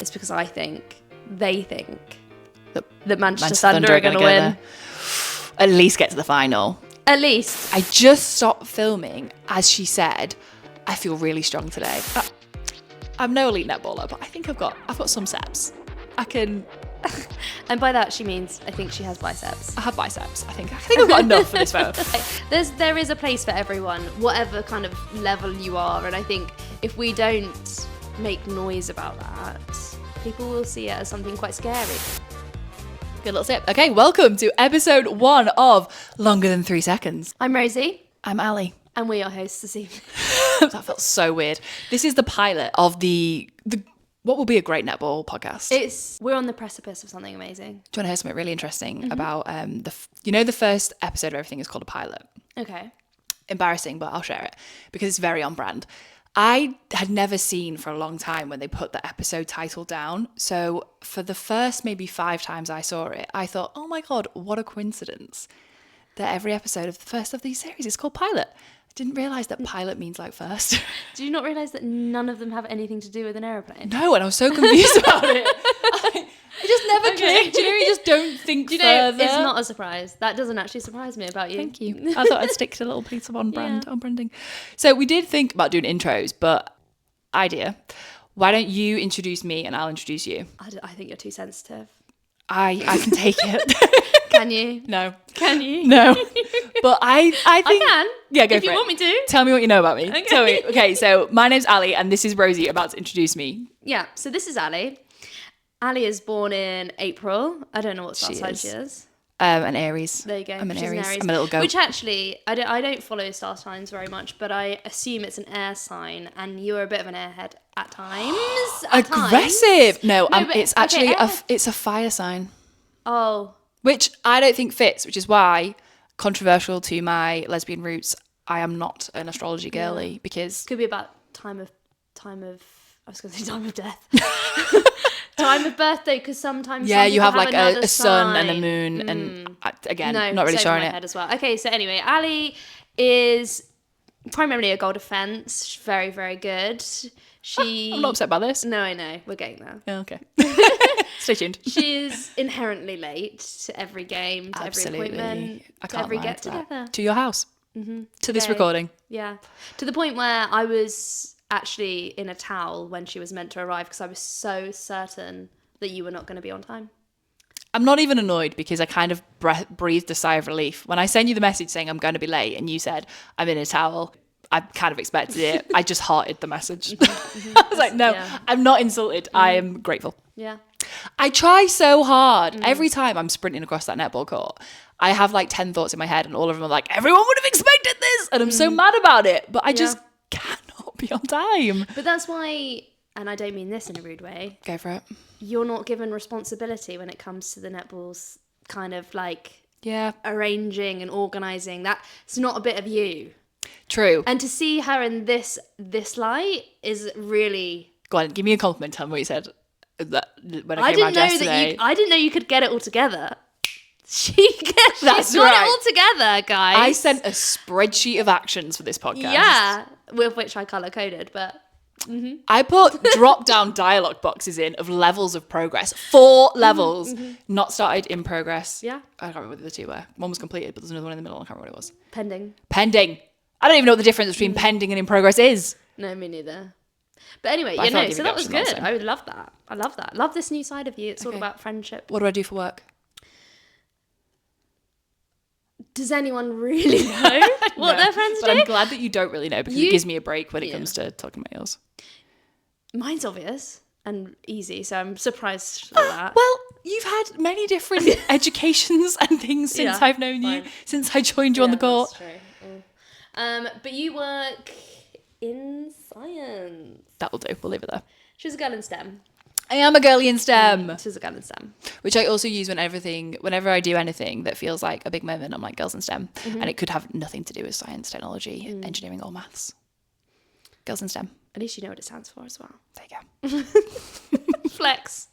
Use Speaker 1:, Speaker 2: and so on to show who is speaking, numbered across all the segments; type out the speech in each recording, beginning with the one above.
Speaker 1: It's because they think that Manchester Thunder are going to win.
Speaker 2: At least get to the final.
Speaker 1: At least.
Speaker 2: I just stopped filming, as she said. I feel really strong today. I'm no elite netballer, but I think I've got some steps. I can.
Speaker 1: And by that she means I think she has biceps.
Speaker 2: I have biceps. I think I've got enough for this photo.
Speaker 1: There is a place for everyone, whatever kind of level you are, and I think if we don't make noise about that, people will see it as something quite scary.
Speaker 2: Good little tip. Okay, welcome to episode 1 of Longer Than 3 Seconds.
Speaker 1: I'm Rosie.
Speaker 2: I'm Ally.
Speaker 1: And we are hosts this evening.
Speaker 2: That felt so weird. This is the pilot of the what will be a great netball podcast.
Speaker 1: We're on the precipice of something amazing.
Speaker 2: Do you want to hear something really interesting about the first episode of everything is called a pilot?
Speaker 1: Okay.
Speaker 2: Embarrassing, but I'll share it because it's very on brand. I had never seen for a long time when they put the episode title down. So for the first maybe 5 times I saw it, I thought, oh my God, what a coincidence that every episode of the first of these series is called pilot. I didn't realise that pilot means like first.
Speaker 1: Do you not realise that none of them have anything to do with an aeroplane?
Speaker 2: No, and I was so confused about it. It just never clicked. You know, you just don't think further.
Speaker 1: It's not a surprise. That doesn't actually surprise me about you.
Speaker 2: Thank you. I thought I'd stick to a little piece of on branding. So we did think about doing intros, but idea. Why don't you introduce me and I'll introduce you?
Speaker 1: I think you're too sensitive.
Speaker 2: I can take it.
Speaker 1: Can you?
Speaker 2: No.
Speaker 1: Can you?
Speaker 2: No. But I think...
Speaker 1: I can.
Speaker 2: Yeah, go
Speaker 1: if
Speaker 2: for it.
Speaker 1: you want me to.
Speaker 2: Tell me what you know about me.
Speaker 1: Okay.
Speaker 2: Tell me. Okay, so my name's Ally and this is Rosie about to introduce me.
Speaker 1: Yeah, so this is Ally. Ally is born in April. I don't know what star sign she is.
Speaker 2: An Aries.
Speaker 1: There you go.
Speaker 2: I'm an
Speaker 1: She's
Speaker 2: Aries.
Speaker 1: an Aries.
Speaker 2: I'm a little goat.
Speaker 1: Which actually, I don't follow star signs very much, but I assume it's an air sign, and you're a bit of an airhead at times.
Speaker 2: Aggressive.
Speaker 1: Times.
Speaker 2: No,
Speaker 1: but,
Speaker 2: it's actually
Speaker 1: okay,
Speaker 2: it's a fire sign.
Speaker 1: Oh.
Speaker 2: Which I don't think fits, which is why, controversial to my lesbian roots, I am not an astrology girly because...
Speaker 1: Could be about time of I was going to say time of death. Time of birthday, because sometimes
Speaker 2: you have like a sun
Speaker 1: sign.
Speaker 2: and a moon, and again,
Speaker 1: no,
Speaker 2: not really sure on
Speaker 1: my
Speaker 2: it.
Speaker 1: head as well. Okay, so anyway, Ally is primarily a goal defense. She's very, very good.
Speaker 2: I'm not upset by this.
Speaker 1: No, I know. We're getting there.
Speaker 2: Yeah, okay. Stay tuned.
Speaker 1: She's inherently late to every game, to
Speaker 2: Absolutely.
Speaker 1: every appointment,
Speaker 2: I
Speaker 1: to
Speaker 2: can't
Speaker 1: every
Speaker 2: lie
Speaker 1: get together.
Speaker 2: To your house. Mm-hmm. To this recording.
Speaker 1: Yeah. To the point where I was actually in a towel when she was meant to arrive because I was so certain that you were not going to be on time.
Speaker 2: I'm not even annoyed because I kind of breathed a sigh of relief. When I sent you the message saying I'm going to be late and you said I'm in a towel, I kind of expected it. I just hearted the message. I was like, no, I'm not insulted. I am grateful.
Speaker 1: Yeah.
Speaker 2: I try so hard. Every time I'm sprinting across that netball court, I have like 10 thoughts in my head and all of them are like, everyone would have expected this. And I'm so mad about it. But I just cannot be on time.
Speaker 1: But that's why, and I don't mean this in a rude way.
Speaker 2: Go for it.
Speaker 1: You're not given responsibility when it comes to the netball's kind of like arranging and organising. That's not a bit of you.
Speaker 2: True.
Speaker 1: And to see her in this light is really...
Speaker 2: Go on, give me a compliment. Tell me what you said when I came around yesterday.
Speaker 1: I didn't know you could get it all together. She's got it all together, guys.
Speaker 2: I sent a spreadsheet of actions for this podcast.
Speaker 1: Yeah, with which I colour-coded, but... Mm-hmm.
Speaker 2: I put drop-down dialogue boxes in of levels of progress. 4 levels. Mm-hmm. Not started, in progress.
Speaker 1: Yeah.
Speaker 2: I can't remember what the 2 were. One was completed, but there's another one in the middle. I can't remember what it was.
Speaker 1: Pending.
Speaker 2: I don't even know what the difference between pending and in progress is.
Speaker 1: No, me neither. But anyway, so that was good. I would love that. I love that. Love this new side of you. It's all about friendship.
Speaker 2: What do I do for work?
Speaker 1: Does anyone really know what their friends do?
Speaker 2: But I'm glad that you don't really know because it gives me a break when it comes to talking about yours.
Speaker 1: Mine's obvious and easy, so I'm surprised at that.
Speaker 2: Well, you've had many different educations and things since I've known you, since I joined you on the court.
Speaker 1: That's true. But you work in science.
Speaker 2: That'll do. We'll leave it there.
Speaker 1: She's a girl in STEM.
Speaker 2: I am a girly in STEM.
Speaker 1: She's a girl in STEM.
Speaker 2: Which I also use whenever I do anything that feels like a big moment, I'm like, girls in STEM. Mm-hmm. And it could have nothing to do with science, technology, engineering, or maths. Girls in STEM.
Speaker 1: At least you know what it stands for as well.
Speaker 2: There you go.
Speaker 1: Flex.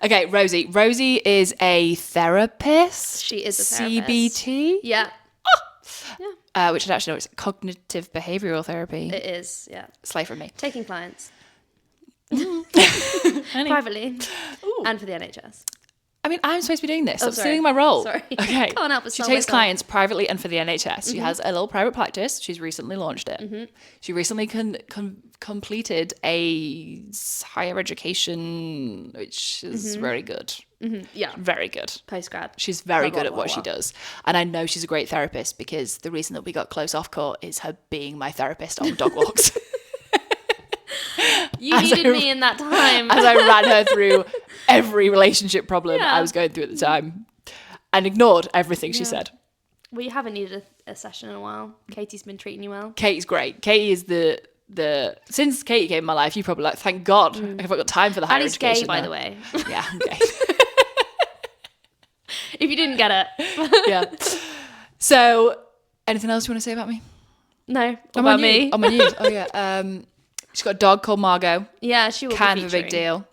Speaker 2: Okay, Rosie. Rosie is a therapist.
Speaker 1: She is a therapist.
Speaker 2: CBT.
Speaker 1: Yeah.
Speaker 2: Which I actually know it's cognitive behavioural therapy.
Speaker 1: It is, yeah.
Speaker 2: Slay from me.
Speaker 1: Taking clients. Privately. And for the NHS.
Speaker 2: I mean, I'm supposed to be doing this. I'm
Speaker 1: sorry.
Speaker 2: stealing my role.
Speaker 1: Sorry.
Speaker 2: Okay.
Speaker 1: Can't help but
Speaker 2: She
Speaker 1: start
Speaker 2: takes
Speaker 1: myself.
Speaker 2: clients privately and for the NHS. She has a little private practice. She's recently launched it. She recently completed a higher education, which is very good.
Speaker 1: Yeah.
Speaker 2: Very good.
Speaker 1: Postgrad.
Speaker 2: She's very
Speaker 1: Blah,
Speaker 2: good
Speaker 1: blah,
Speaker 2: at what
Speaker 1: blah,
Speaker 2: she
Speaker 1: blah.
Speaker 2: does. And I know she's a great therapist because the reason that we got close off court is her being my therapist on dog walks.
Speaker 1: You needed me in that time.
Speaker 2: As I ran her through every relationship problem
Speaker 1: Yeah.
Speaker 2: I was going through at the time and ignored everything she said.
Speaker 1: Well, you haven't needed a session in a while. Katie's been treating you well.
Speaker 2: Katie's great. Katie is the since Katie came in my life, you probably like, thank God, I've got time for the higher
Speaker 1: Ali's
Speaker 2: education.
Speaker 1: gay, by
Speaker 2: now.
Speaker 1: the way.
Speaker 2: Yeah, I'm gay.
Speaker 1: If you didn't get it.
Speaker 2: Yeah. So, anything else you want to say about me?
Speaker 1: No.
Speaker 2: I'm
Speaker 1: About
Speaker 2: on
Speaker 1: me.
Speaker 2: you. I'm on you. Oh yeah. She's got a dog called Margot.
Speaker 1: Yeah, she will
Speaker 2: Kind
Speaker 1: be
Speaker 2: of a big
Speaker 1: featuring.
Speaker 2: deal.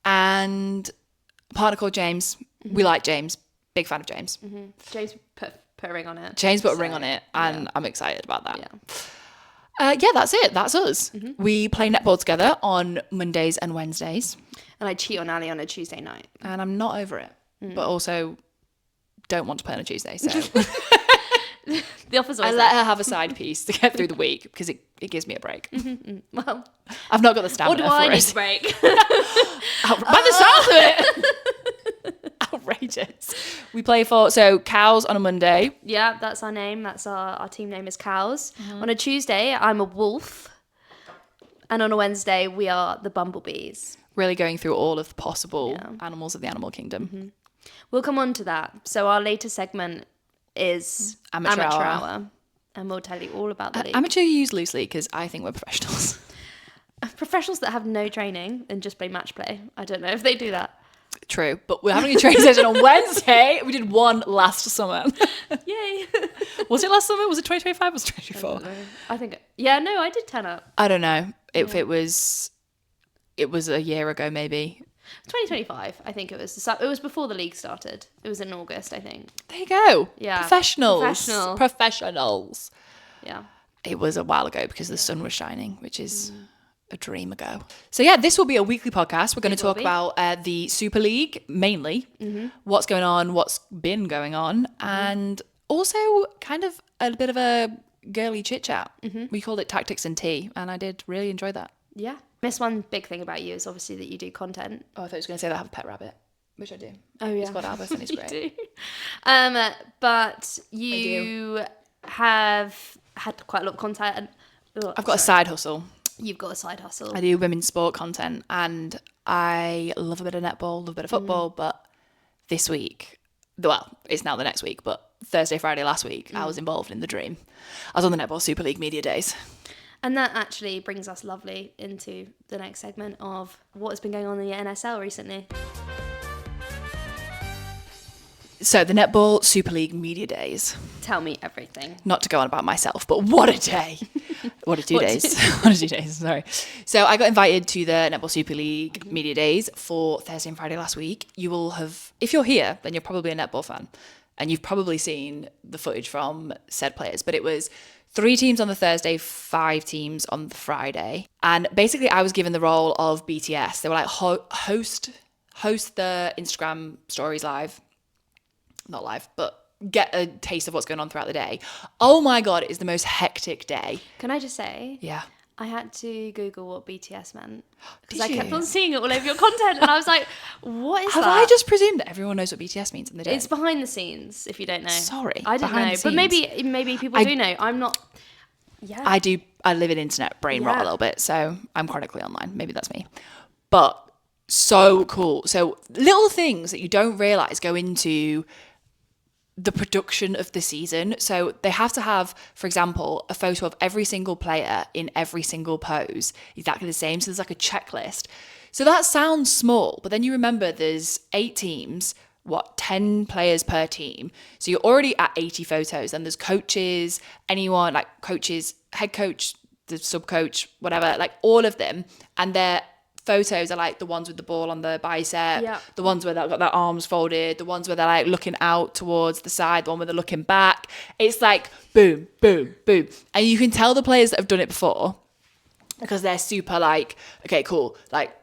Speaker 2: And a partner called James. We like James. Big fan of James.
Speaker 1: James put a ring on it.
Speaker 2: James put a ring
Speaker 1: So,
Speaker 2: on it, and I'm excited about that.
Speaker 1: Yeah.
Speaker 2: Yeah, that's it. That's us. We play netball together on Mondays and Wednesdays,
Speaker 1: And I cheat on Ally on a Tuesday night.
Speaker 2: and I'm not over it, but also don't want to play on a Tuesday. So
Speaker 1: The offer's
Speaker 2: I
Speaker 1: always
Speaker 2: let
Speaker 1: there.
Speaker 2: her have a side piece to get through the week because it gives me a break.
Speaker 1: Well,
Speaker 2: I've not got the
Speaker 1: or
Speaker 2: stamina
Speaker 1: do I
Speaker 2: for
Speaker 1: need
Speaker 2: it.
Speaker 1: a break?
Speaker 2: By the sound of it. Outrageous. We play for cows on a Monday.
Speaker 1: Yeah, that's our name. That's our team name is Cows. On a Tuesday, I'm a wolf. And on a Wednesday, we are the bumblebees.
Speaker 2: Really going through all of the possible animals of the animal kingdom.
Speaker 1: We'll come on to that. So our latest segment is
Speaker 2: Amateur Hour.
Speaker 1: And we'll tell you all about the league.
Speaker 2: Amateur you use loosely because I think we're professionals.
Speaker 1: Professionals that have no training and just play match play. I don't know if they do that.
Speaker 2: True, but we're having a training session on Wednesday. We did one last summer.
Speaker 1: Yay.
Speaker 2: Was it last summer? Was it 2025? Was it 2024?
Speaker 1: I think, I did 10 up.
Speaker 2: I don't know if it was a year ago, maybe.
Speaker 1: 2025, I think it was. It was before the league started. It was in August, I think.
Speaker 2: There you go.
Speaker 1: Yeah.
Speaker 2: Professionals.
Speaker 1: Yeah.
Speaker 2: It was a while ago because the sun was shining, which is a dream ago. So yeah, this will be a weekly podcast. We're going to talk about the Super League mainly, what's going on, what's been going on, and also kind of a bit of a girly chit chat. We called it Tactics and Tea, and I did really enjoy that.
Speaker 1: Yeah. Miss one big thing about you is obviously that you do content.
Speaker 2: Oh, I thought you were going to say that I have a pet rabbit, which I do.
Speaker 1: Oh yeah.
Speaker 2: He's called Albus and he's great.
Speaker 1: You do. But you have had quite a lot of content.
Speaker 2: I've got a side hustle.
Speaker 1: You've got a side hustle.
Speaker 2: I do women's sport content and I love a bit of netball, love a bit of football, but this week, well, it's now the next week, but Thursday, Friday last week, I was involved in the dream. I was on the Netball Super League media days.
Speaker 1: And that actually brings us lovely into the next segment of what has been going on in the NSL recently.
Speaker 2: So the Netball Super League media days.
Speaker 1: Tell me everything.
Speaker 2: Not to go on about myself, but what a day. What a 2 days. What a 2 days, sorry. So I got invited to the Netball Super League media days for Thursday and Friday last week. You will have, if you're here, then you're probably a netball fan. And you've probably seen the footage from said players. But it was 3 teams on the Thursday, 5 teams on the Friday. And basically I was given the role of BTS. They were like, host the Instagram stories live. Not live, but get a taste of what's going on throughout the day. Oh my God, it is the most hectic day.
Speaker 1: Can I just say?
Speaker 2: Yeah.
Speaker 1: I had to Google what BTS meant because
Speaker 2: Did
Speaker 1: I kept
Speaker 2: you?
Speaker 1: on seeing it all over your content and I was like, what is
Speaker 2: Have
Speaker 1: that?
Speaker 2: I just presumed that everyone knows what BTS means and they don't?
Speaker 1: It's behind the scenes, if you don't know.
Speaker 2: Sorry,
Speaker 1: I don't
Speaker 2: behind
Speaker 1: know.
Speaker 2: the
Speaker 1: But
Speaker 2: scenes.
Speaker 1: maybe people do know. I'm not. Yeah.
Speaker 2: I do. I live in internet brain rot a little bit, so I'm chronically online. Maybe that's me. But so cool. So little things that you don't realize go into the production of the season. So they have to have, for example, a photo of every single player in every single pose, exactly the same. So there's like a checklist. So that sounds small, but then you remember there's 8 teams, 10 players per team. So you're already at 80 photos. And there's coaches, anyone like coaches, head coach, the sub coach, whatever, like all of them. And their photos are like the ones with the ball on the bicep, the ones where they've got their arms folded, the ones where they're like looking out towards the side, the one where they're looking back. It's like boom, boom, boom. And you can tell the players that have done it before because they're super like, okay, cool, like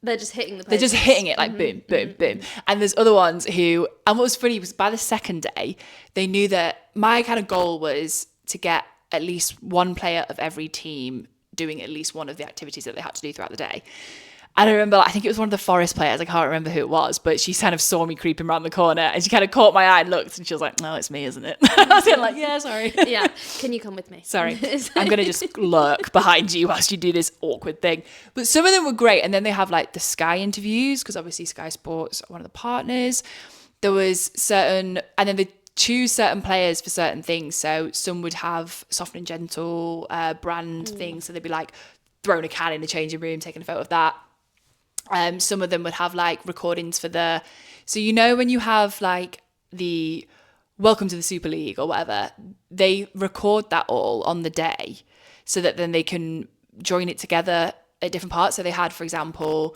Speaker 1: They're just hitting the
Speaker 2: they're just
Speaker 1: poses.
Speaker 2: hitting it like boom, boom, boom. And there's other ones who, and what was funny was by the second day, they knew that my kind of goal was to get at least one player of every team doing at least one of the activities that they had to do throughout the day. And I remember, I think it was one of the Forest players, I can't remember who it was, but she kind of saw me creeping around the corner and she kind of caught my eye and looked and she was like, no, it's me, isn't it? I was like, yeah, sorry.
Speaker 1: Yeah, can you come with me?
Speaker 2: Sorry, I'm going to just lurk behind you whilst you do this awkward thing. But some of them were great. And then they have like the Sky interviews, because obviously Sky Sports are one of the partners. There was certain, and then they choose certain players for certain things. So some would have soft and gentle brand things. So they'd be like throwing a can in the changing room, taking a photo of that. Some of them would have like recordings for so you know when you have like the welcome to the Super League or whatever, they record that all on the day so that then they can join it together at different parts. So they had, for example,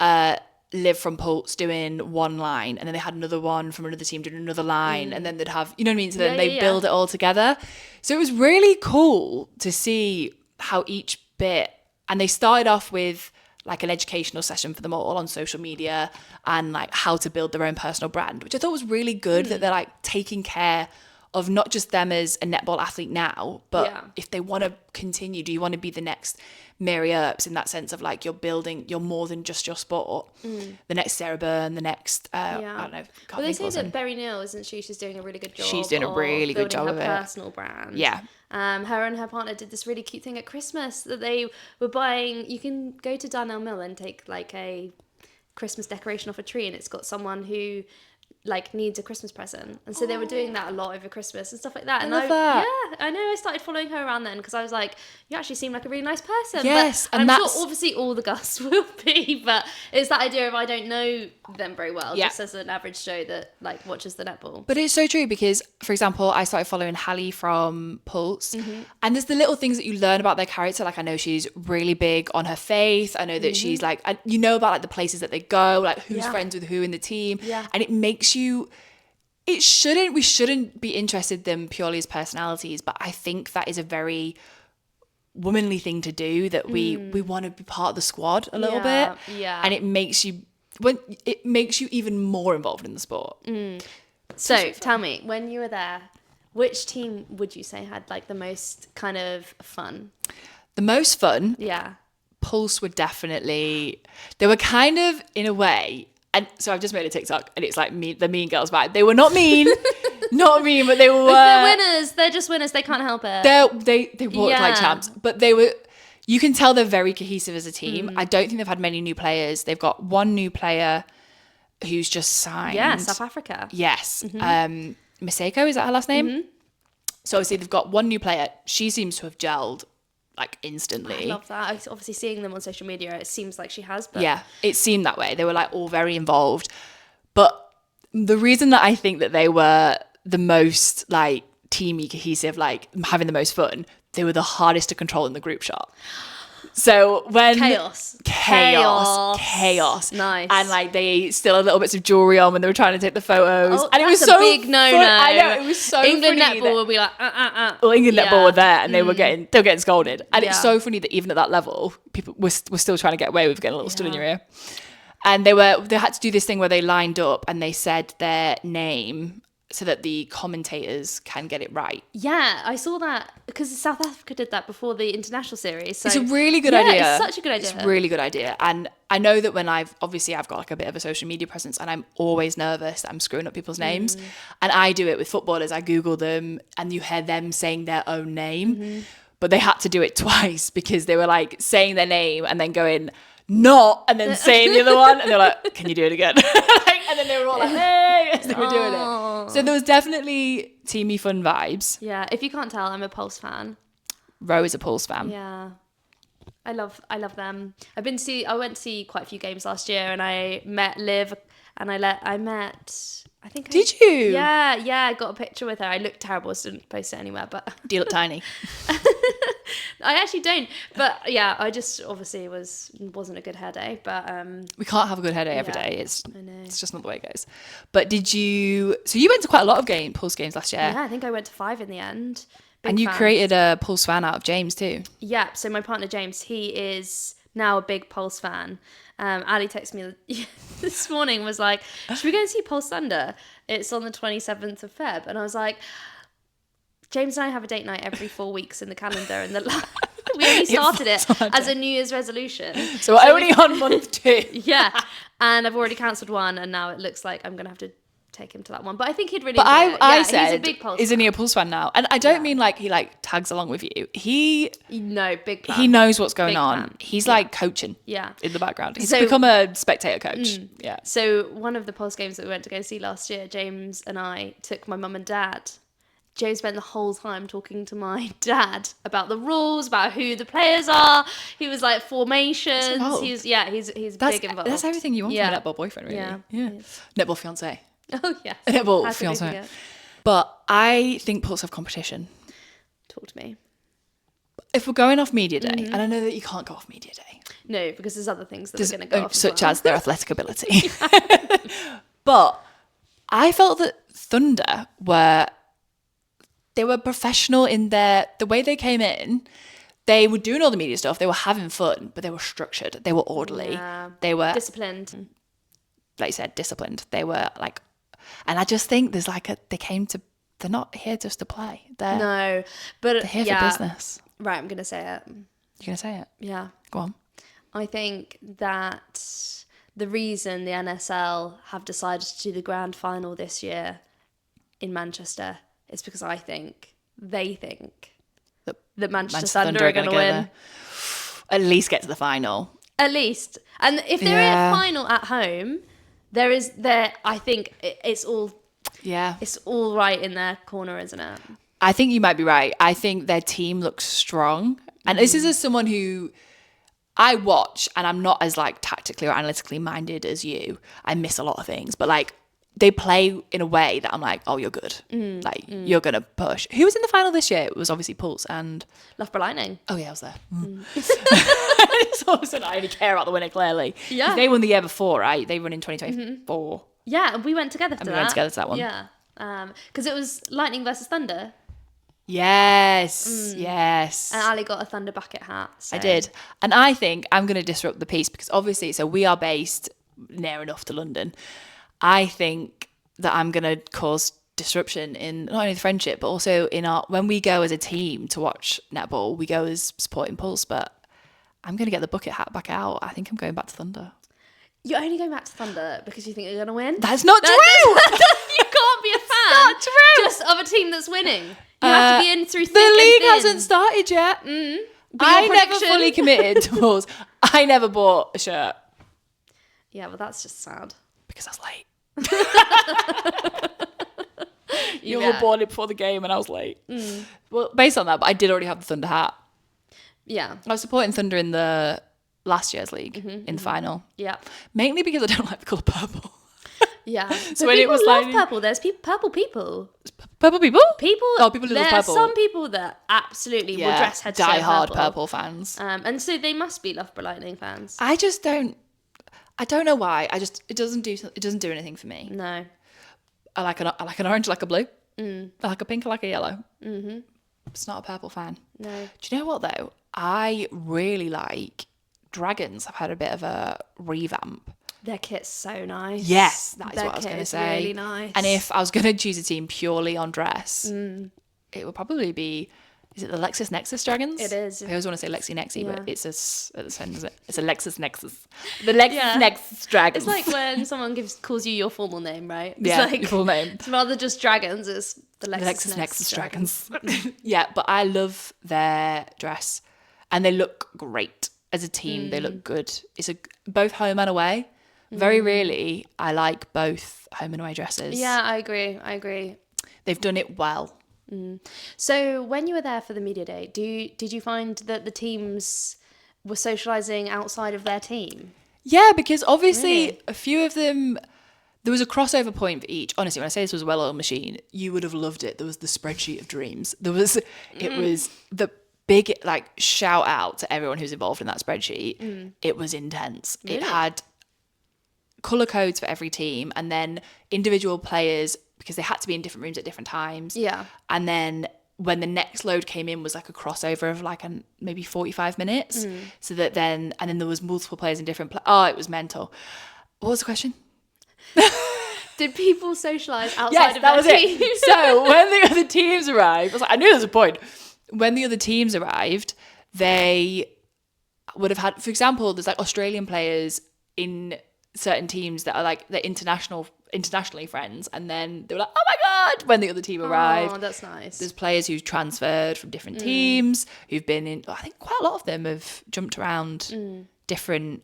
Speaker 2: Liv from Pulse doing one line, and then they had another one from another team doing another line, and then they'd have, you know what I mean? So then they build it all together. So it was really cool to see how each bit, and they started off with like an educational session for them all on social media and like how to build their own personal brand, which I thought was really good, that they're like taking care of not just them as a netball athlete now, but if they want to continue, do you want to be the next Mary Earps in that sense of like you're more than just your sport, the next Sarah Byrne, the next, I don't know.
Speaker 1: Well, they say that Berry Neal, isn't she? She's doing a really good job.
Speaker 2: She's doing a really good job of it.
Speaker 1: Building her personal brand.
Speaker 2: Yeah.
Speaker 1: Her and her partner did this really cute thing at Christmas that they were buying. You can go to Darnell Mill and take like a Christmas decoration off a tree, and it's got someone who like needs a Christmas present, and so they were doing that a lot over Christmas and stuff like that. And I know I started following her around then because I was like, you actually seem like a really nice person.
Speaker 2: Yes,
Speaker 1: and I'm sure obviously all the girls will be, but it's that idea of I don't know them very well, just as an average Joe that like watches the netball.
Speaker 2: But it's so true because, for example, I started following Hallie from Pulse, and there's the little things that you learn about their character. Like I know she's really big on her faith. I know that she's like, you know about like the places that they go, like who's friends with who in the team, and it makes you. We shouldn't be interested in them purely as personalities, but I think that is a very womanly thing to do, that we want to be part of the squad a little bit, and it makes you even more involved in the sport.
Speaker 1: So tell me, when you were there, which team would you say had like the most kind of fun?
Speaker 2: The most fun?
Speaker 1: Yeah.
Speaker 2: Pulse were definitely, they were kind of in a way, and so I've just made a TikTok and it's like the mean girls vibe. They were not mean, not mean, but they were.
Speaker 1: They're winners. They're just winners. They can't help it.
Speaker 2: They walked like champs, but they were. You can tell they're very cohesive as a team. I don't think they've had many new players. They've got one new player who's just signed.
Speaker 1: Yeah, South Africa.
Speaker 2: Yes. Miseko, is that her last name? So obviously they've got one new player. She seems to have gelled like instantly.
Speaker 1: I love that. Obviously seeing them on social media, it seems like she has. But
Speaker 2: yeah, it seemed that way. They were like all very involved. But the reason that I think that they were the most like teamy, cohesive, like having the most fun, they were the hardest to control in the group shot. So when
Speaker 1: chaos, nice,
Speaker 2: and like they still had little bits of jewelry on when they were trying to take the photos, and it was
Speaker 1: a
Speaker 2: so
Speaker 1: big no.
Speaker 2: I know, it was so
Speaker 1: England
Speaker 2: funny
Speaker 1: netball would be like
Speaker 2: Well, England netball were there, and they were getting scolded, and it's so funny that even at that level, people were still trying to get away with getting a little stood in your ear. And they had to do this thing where they lined up and they said their name so that the commentators can get it right.
Speaker 1: Yeah, I saw that because South Africa did that before the international series. So
Speaker 2: it's a really good idea.
Speaker 1: It's such a good idea.
Speaker 2: It's a really good idea. And I know that when I've got like a bit of a social media presence, and I'm always nervous that I'm screwing up people's names. And I do it with footballers. I Google them and you hear them saying their own name. But they had to do it twice because they were like saying their name and then going, not, and then saying the other one, and they're like, can you do it again? And then they were all like, hey, as they were doing it. So there was definitely teamy fun vibes.
Speaker 1: Yeah, if you can't tell, I'm a Pulse fan.
Speaker 2: Ro is a Pulse fan.
Speaker 1: Yeah, I love them. I went to see quite a few games last year, and I met Liv, and
Speaker 2: Did you?
Speaker 1: Yeah, I got a picture with her. I looked terrible, so I didn't post it anywhere, but
Speaker 2: do you look tiny?
Speaker 1: I actually don't, but yeah, I just obviously wasn't a good hair day, but
Speaker 2: we can't have a good hair day every day. It's just not the way it goes. But so you went to quite a lot of Pulse games last year?
Speaker 1: Yeah, I think I went to 5 in the end,
Speaker 2: And you
Speaker 1: fans.
Speaker 2: created a Pulse fan out of James too.
Speaker 1: Yeah, so my partner James, he is now a big Pulse fan. Ali texted me this morning, was like, should we go and see Pulse Thunder? It's on the 27th of Feb. And I was like, James and I have a date night every 4 weeks in the calendar. And we only started it as a New Year's resolution.
Speaker 2: So only on month 2.
Speaker 1: Yeah. And I've already cancelled one. And now it looks like I'm going to have to take him to that one. But I think he'd really
Speaker 2: But
Speaker 1: enjoy it.
Speaker 2: I
Speaker 1: Yeah,
Speaker 2: said,
Speaker 1: he's a big Pulse
Speaker 2: isn't
Speaker 1: fan.
Speaker 2: he a Pulse fan now? And I don't mean like he like tags along with you.
Speaker 1: No, big fan.
Speaker 2: He knows what's going
Speaker 1: Big
Speaker 2: on.
Speaker 1: fan.
Speaker 2: He's like coaching
Speaker 1: Yeah.
Speaker 2: in the background. He's
Speaker 1: So-
Speaker 2: become a spectator coach. Yeah.
Speaker 1: So one of the Pulse games that we went to go see last year, James and I took my mum and dad. James spent the whole time talking to my dad about the rules, about who the players are. He was like formations.
Speaker 2: involved.
Speaker 1: He's
Speaker 2: That's,
Speaker 1: big involved.
Speaker 2: that's everything you want
Speaker 1: Yeah.
Speaker 2: from a netball boyfriend, really.
Speaker 1: Yeah.
Speaker 2: Yeah. Netball fiance.
Speaker 1: Oh yeah.
Speaker 2: Netball
Speaker 1: How could we
Speaker 2: fiance.
Speaker 1: forget?
Speaker 2: But I think Pulse have competition.
Speaker 1: Talk to me.
Speaker 2: If we're going off media day, and I know that you can't go off media day,
Speaker 1: No, because there's other things that are going to go off.
Speaker 2: such as their athletic ability. But I felt that Thunder they were professional in the way they came in. They were doing all the media stuff. They were having fun, but they were structured. They were orderly.
Speaker 1: Yeah.
Speaker 2: They were,
Speaker 1: disciplined.
Speaker 2: like you said, disciplined. They were like, and I just think there's like they're not here just to play.
Speaker 1: No, but
Speaker 2: They're here for business.
Speaker 1: Right, I'm going to say it.
Speaker 2: You're going to say it?
Speaker 1: Yeah.
Speaker 2: Go on.
Speaker 1: I think that the reason the NSL have decided to do the grand final this year in Manchester is because they think that Manchester Thunder are going to win.
Speaker 2: At least get to the final.
Speaker 1: At least. And if they're in a final at home, I think it's all right in their corner, isn't it?
Speaker 2: I think you might be right. I think their team looks strong. And this is as someone who I watch, and I'm not as like tactically or analytically minded as you. I miss a lot of things, but like they play in a way that I'm like, oh, you're good. You're going to push. Who was in the final this year? It was obviously Pulse and
Speaker 1: Loughborough Lightning.
Speaker 2: Oh yeah, I was there. It's all of a sudden I only care about the winner, clearly.
Speaker 1: Yeah.
Speaker 2: They won the year before, right? They won in 2024.
Speaker 1: Yeah, and we went together to that.
Speaker 2: We went together to that one.
Speaker 1: Yeah. Because it was Lightning versus Thunder.
Speaker 2: Yes. Yes.
Speaker 1: And Ali got a Thunder bucket hat. So.
Speaker 2: I did. And I think I'm going to disrupt the piece because obviously, so we are based near enough to London. I think that I'm going to cause disruption in not only the friendship, but also in when we go as a team to watch netball, we go as supporting Pulse, but I'm going to get the bucket hat back out. I think I'm going back to Thunder.
Speaker 1: You're only going back to Thunder because you think they're going to win?
Speaker 2: That's not true!
Speaker 1: You can't be a fan
Speaker 2: not true!
Speaker 1: just of a team that's winning. You have to be in through thick
Speaker 2: The league
Speaker 1: and thin.
Speaker 2: hasn't started yet.
Speaker 1: But
Speaker 2: I
Speaker 1: your
Speaker 2: never
Speaker 1: prediction-
Speaker 2: fully committed to Pulse. I never bought a shirt
Speaker 1: Yeah, well, that's just sad.
Speaker 2: because I was late.
Speaker 1: You
Speaker 2: You all bought it before the game and I was late. Well, based on that, but I did already have the Thunder hat.
Speaker 1: Yeah.
Speaker 2: I was supporting Thunder in the last year's league in the final.
Speaker 1: Yeah.
Speaker 2: Mainly because I don't like the colour purple.
Speaker 1: Yeah.
Speaker 2: So when it was
Speaker 1: love
Speaker 2: like
Speaker 1: purple. There's purple people.
Speaker 2: Purple people?
Speaker 1: People.
Speaker 2: Oh, people who love
Speaker 1: There are
Speaker 2: purple.
Speaker 1: some people that absolutely will dress head to toe
Speaker 2: die-hard
Speaker 1: purple.
Speaker 2: purple fans.
Speaker 1: And so they must be Loughborough Lightning fans.
Speaker 2: I don't know why. It doesn't do anything for me.
Speaker 1: No.
Speaker 2: I like an orange, I like a blue. I like a pink, I like a yellow. It's not a purple fan.
Speaker 1: No.
Speaker 2: Do you know what though? I really like Dragons. Have had a bit of a revamp.
Speaker 1: Their kit's so nice.
Speaker 2: Yes, that is
Speaker 1: Their
Speaker 2: what I was
Speaker 1: kit
Speaker 2: going to
Speaker 1: is
Speaker 2: say.
Speaker 1: really nice.
Speaker 2: And if I was going to choose a team purely on dress, it would probably be. Is it the Lexus Nexus Dragons?
Speaker 1: It is.
Speaker 2: I always want to say Lexi Nexi,
Speaker 1: Yeah.
Speaker 2: but it's at the same, is it? It's a Lexus Nexus. The Lexus Nexus Dragons.
Speaker 1: It's like when someone calls you your formal name, right? It's
Speaker 2: yeah,
Speaker 1: like,
Speaker 2: your full name.
Speaker 1: it's rather just dragons. It's the
Speaker 2: The
Speaker 1: Lexus
Speaker 2: Nexus Dragons. Yeah, but I love their dress, and they look great as a team. They look good. It's both home and away. Very rarely I like both home and away dresses.
Speaker 1: Yeah, I agree.
Speaker 2: They've done it well.
Speaker 1: So when you were there for the media day, did you find that the teams were socialising outside of their team?
Speaker 2: Yeah, because obviously
Speaker 1: Really?
Speaker 2: a few of them, there was a crossover point for each. Honestly, when I say this was a well-oiled machine, you would have loved it. There was the spreadsheet of dreams. It was the big like shout out to everyone who's involved in that spreadsheet. It was intense.
Speaker 1: Really?
Speaker 2: It had colour codes for every team and then individual players because they had to be in different rooms at different times.
Speaker 1: Yeah.
Speaker 2: And then when the next load came in was like a crossover of like maybe 45 minutes. So that then there was multiple players in different it was mental. What was the question?
Speaker 1: Did people socialise outside
Speaker 2: Yes,
Speaker 1: of
Speaker 2: that
Speaker 1: their
Speaker 2: was
Speaker 1: team?
Speaker 2: it. So when the other teams arrived, I was like, I knew there was a point. When the other teams arrived, they would have had, for example, there's like Australian players in certain teams that are like they're internationally friends, and then they were like, oh my god, when the other team arrived.
Speaker 1: Oh, that's nice.
Speaker 2: There's players who've transferred from different teams, who've been in, I think quite a lot of them have jumped around different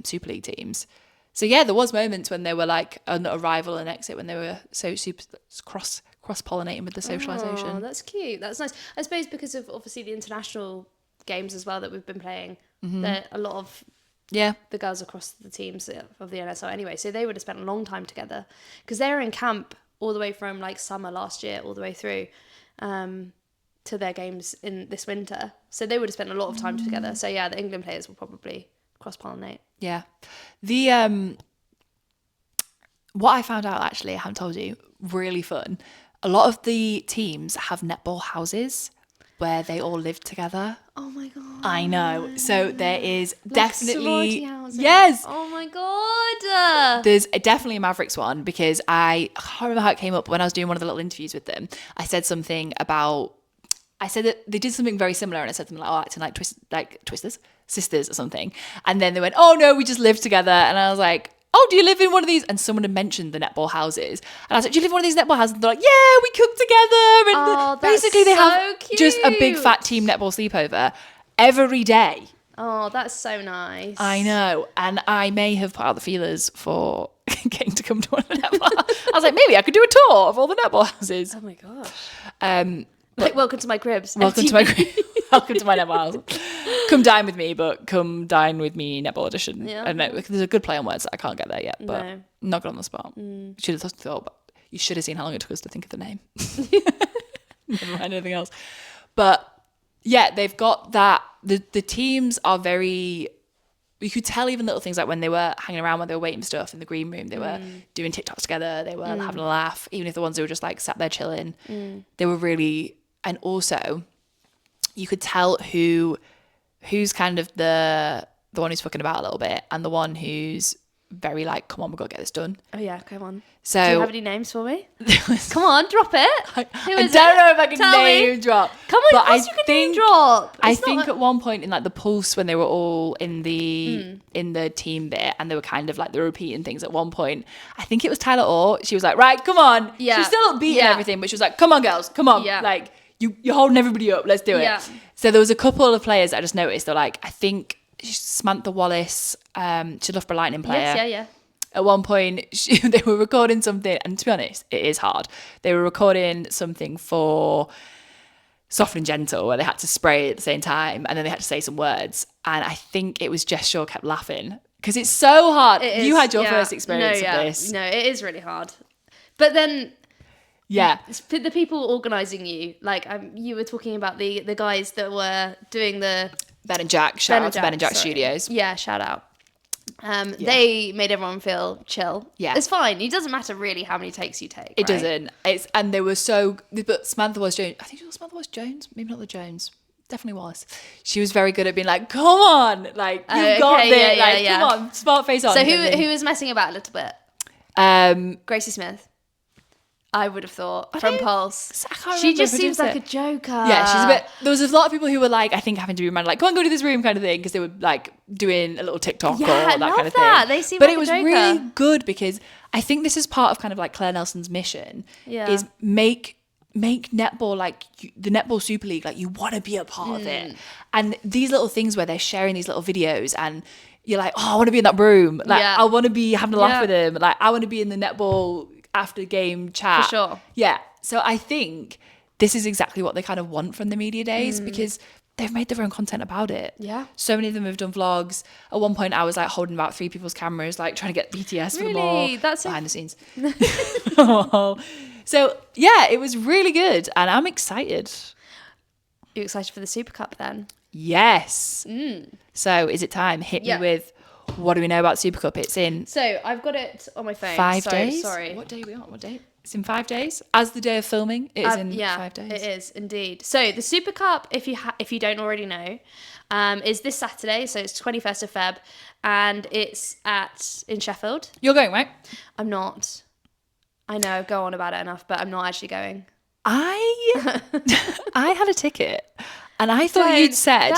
Speaker 2: Super League teams. So yeah, there was moments when they were like an arrival and exit, when they were so super cross-pollinating with the socialisation.
Speaker 1: Oh, that's cute. That's nice. I suppose because of obviously the international games as well that we've been playing, there a lot of the girls across the teams of the NSL anyway, so they would have spent a long time together because they were in camp all the way from like summer last year all the way through to their games in this winter, so they would have spent a lot of time together. So yeah, the England players will probably cross-pollinate.
Speaker 2: Yeah. The what I found out, actually, I haven't told you, really fun, a lot of the teams have netball houses where they all live together.
Speaker 1: Oh my god.
Speaker 2: I know. So there is
Speaker 1: Like
Speaker 2: definitely
Speaker 1: sorority houses.
Speaker 2: Yes.
Speaker 1: Oh my god.
Speaker 2: There's definitely a Mavericks one, because I can't remember how it came up when I was doing one of the little interviews with them. I said that they did something very similar, and I said something like, acting like twisters, sisters or something. And then they went, oh no, we just live together. And I was like, oh, do you live in one of these? And someone had mentioned the netball houses. And I was like, do you live in one of these netball houses? And they're like, yeah, we cook together. And basically they have just a big fat team netball sleepover every day.
Speaker 1: Oh, that's so nice.
Speaker 2: I know. And I may have put out the feelers for getting to come to one of the netball. I was like, maybe I could do a tour of all the netball houses.
Speaker 1: Oh my gosh. Like, welcome to my cribs.
Speaker 2: Welcome to my welcome to my netball house. Come dine with me, but come dine with me netball edition.
Speaker 1: Yeah.
Speaker 2: I don't know, there's a good play on words that I can't get there yet, but
Speaker 1: No.
Speaker 2: not good on the spot. Should have thought, but you should have seen how long it took us to think of the name. Never mind anything else. But yeah, they've got that. The teams are very. You could tell even little things like when they were hanging around, when they were waiting for stuff in the green room, they were doing TikToks together. They were having a laugh, even if the ones who were just like sat there chilling. They were really. And also, you could tell who's kind of the one who's fucking about a little bit, and the one who's very like, come on, we've got to get this done.
Speaker 1: Oh yeah, come on.
Speaker 2: So,
Speaker 1: do you have any names for me? Come on, drop it.
Speaker 2: I don't know if I can name drop.
Speaker 1: Come on, of course you can name drop.
Speaker 2: I think at one point in like the Pulse, when they were all in the team bit, and they were kind of like they were repeating things at one point. I think it was Tyler Orr. She was like, right, come on.
Speaker 1: Yeah.
Speaker 2: She was still upbeat and everything, but she was like, come on, girls, come on.
Speaker 1: Yeah.
Speaker 2: Like you're holding everybody up. Let's do it.
Speaker 1: Yeah.
Speaker 2: So there was a couple of players that I just noticed. They're like, I think Samantha Wallace, she's a Loughborough Lightning player.
Speaker 1: Yes, yeah.
Speaker 2: At one point, they were recording something, and to be honest, it is hard. They were recording something for Soft and Gentle, where they had to spray at the same time, and then they had to say some words. And I think it was Jess Shaw kept laughing, because it's so hard. You had your first experience of this.
Speaker 1: No, it is really hard. But then...
Speaker 2: Yeah.
Speaker 1: The people organising you, like you were talking about the guys that were doing the...
Speaker 2: Ben and Jack, shout out to Ben and Jack Studios.
Speaker 1: Yeah, shout out. They made everyone feel chill.
Speaker 2: Yeah.
Speaker 1: It's fine. It doesn't matter really how many takes you take.
Speaker 2: It doesn't. And they were so... But Samantha was Jones. I think it was Samantha was Jones. Maybe not the Jones. Definitely Wallace. She was very good at being like, come on. Like, you've got this.
Speaker 1: Yeah.
Speaker 2: Come on, smart face on.
Speaker 1: So who was messing about a little bit? Gracie Smith. I would have thought from Pulse. She just seems like a joker.
Speaker 2: Yeah, she's a bit. There was a lot of people who were like, I think having to be reminded, like, come on, go to this room, kind of thing, because they were like doing a little TikTok or that kind of thing.
Speaker 1: They seem
Speaker 2: but
Speaker 1: like
Speaker 2: it was
Speaker 1: a joker.
Speaker 2: really good, because I think this is part of kind of like Claire Nelson's mission.
Speaker 1: Yeah.
Speaker 2: Is make netball like the Netball Super League, like you want to be a part of it, and these little things where they're sharing these little videos and. You're like, oh, I want to be in that room. Like, I want to be having a laugh with him. Like, I want to be in the netball after game chat.
Speaker 1: For sure.
Speaker 2: Yeah. So I think this is exactly what they kind of want from the media days, because they've made their own content about it.
Speaker 1: Yeah.
Speaker 2: So many of them have done vlogs. At one point, I was like holding about 3 people's cameras, like trying to get BTS for them all.
Speaker 1: That's
Speaker 2: behind the scenes. So yeah, it was really good, and I'm excited.
Speaker 1: You excited for the Super Cup then?
Speaker 2: Yes. So is it time? Hit me with, what do we know about Super Cup? It's in...
Speaker 1: So I've got it on my phone.
Speaker 2: 5 days?
Speaker 1: Sorry.
Speaker 2: What day are we on? What date? It's in 5 days. As the day of filming, it is in 5 days.
Speaker 1: It is indeed. So the Super Cup, if you don't already know, is this Saturday. So it's 21st of Feb, and it's in Sheffield.
Speaker 2: You're going, right?
Speaker 1: I'm not. I know, I go on about it enough, but I'm not actually going.
Speaker 2: I had a ticket, and I thought you'd said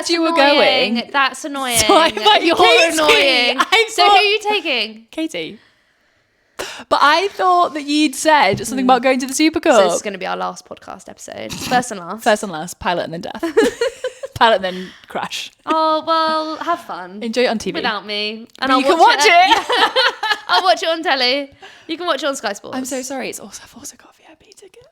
Speaker 2: you were
Speaker 1: annoying.
Speaker 2: going.
Speaker 1: That's annoying.
Speaker 2: So I invited
Speaker 1: You're
Speaker 2: Katie.
Speaker 1: annoying. So who are you taking?
Speaker 2: Katie. But I thought that you'd said something about going to the Super Cup.
Speaker 1: So this is going to be our last podcast episode. First and last.
Speaker 2: First and last. Pilot and then death. Pilot and then crash.
Speaker 1: Oh, well, have fun.
Speaker 2: Enjoy it on TV.
Speaker 1: Without me.
Speaker 2: And you can watch it.
Speaker 1: I'll watch it on telly. You can watch it on Sky Sports.
Speaker 2: I'm so sorry. I've also got a VIP ticket.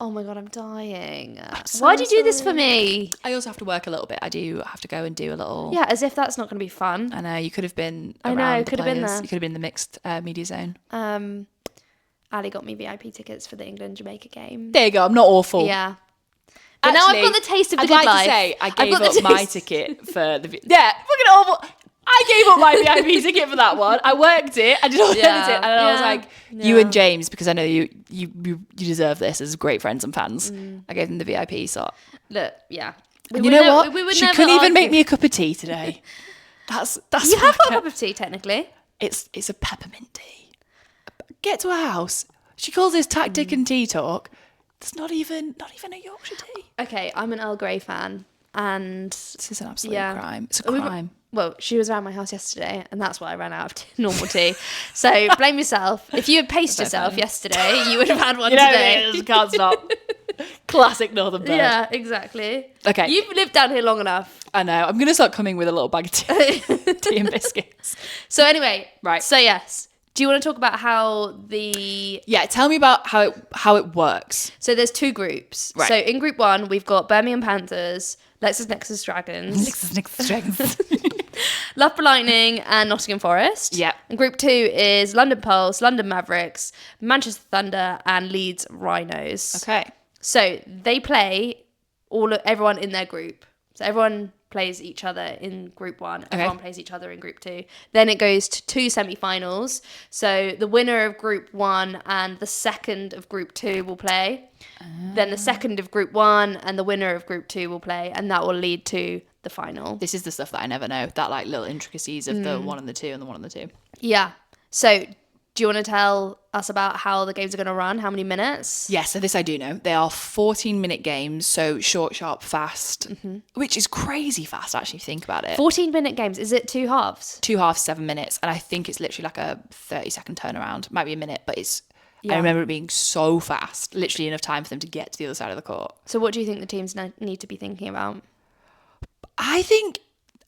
Speaker 1: Oh my God, I'm dying.
Speaker 2: So
Speaker 1: Why did you do this for me?
Speaker 2: I also have to work a little bit. I do have to go and do a little...
Speaker 1: Yeah, as if that's not going to be fun.
Speaker 2: I know, you could have been
Speaker 1: I
Speaker 2: around
Speaker 1: know,
Speaker 2: the
Speaker 1: could have been
Speaker 2: players.
Speaker 1: there.
Speaker 2: You could have been in the mixed media zone.
Speaker 1: Ali got me VIP tickets for the England-Jamaica game.
Speaker 2: There you go. I'm not awful.
Speaker 1: Yeah. But now I've got the taste of the good life.
Speaker 2: I'd like to say I gave up my ticket for the... Yeah, fucking awful. I gave up my VIP ticket for that one. I worked it. I did all the editing. And I was like, you and James, because I know you deserve this as great friends and fans. I gave them the VIP slot.
Speaker 1: Look, yeah.
Speaker 2: And you know what? She couldn't even make me a cup of tea today. That's
Speaker 1: You have got a cup of tea, technically.
Speaker 2: It's a peppermint tea. Get to her house. She calls this tactic and tea talk. It's not even a Yorkshire tea.
Speaker 1: Okay, I'm an Earl Grey fan, and
Speaker 2: this is an absolute crime. It's a crime.
Speaker 1: Well, she was around my house yesterday, and that's why I ran out of normal tea. So blame yourself. If you had paced yourself yesterday, you would have had one today.
Speaker 2: You can't stop. Classic Northern bird.
Speaker 1: Yeah, exactly.
Speaker 2: Okay.
Speaker 1: You've lived down here long enough.
Speaker 2: I know. I'm going to start coming with a little bag of tea and biscuits.
Speaker 1: So anyway,
Speaker 2: right.
Speaker 1: So yes. Do you want to talk about how
Speaker 2: tell me about how it works.
Speaker 1: So there's 2 groups.
Speaker 2: Right.
Speaker 1: So in group 1, we've got Birmingham Panthers, Nexus Dragons.
Speaker 2: Nexus Dragons.
Speaker 1: Loughborough Lightning and Nottingham Forest.
Speaker 2: Yeah.
Speaker 1: And group 2 is London Pulse, London Mavericks, Manchester Thunder and Leeds Rhinos.
Speaker 2: Okay.
Speaker 1: So they play everyone in their group. So everyone plays each other in group 1. Everyone plays each other in group 2. Then it goes to 2 semi-finals. So the winner of group 1 and the second of group 2 will play. Then the second of group 1 and the winner of group 2 will play, and that will lead to the final.
Speaker 2: This is the stuff that I never know. That like little intricacies of the 1 and the 2 and the 1 and the 2.
Speaker 1: Yeah. So do you want to tell us about how the games are going to run? How many minutes?
Speaker 2: Yeah, so this I do know. They are 14-minute games, so short, sharp, fast, which is crazy fast, actually, if you think about it.
Speaker 1: 14-minute games. Is it 2 halves?
Speaker 2: 2 halves, 7 minutes, and I think it's literally like a 30-second turnaround. Might be a minute, but I remember it being so fast, literally enough time for them to get to the other side of the court.
Speaker 1: So what do you think the teams need to be thinking about?
Speaker 2: I think...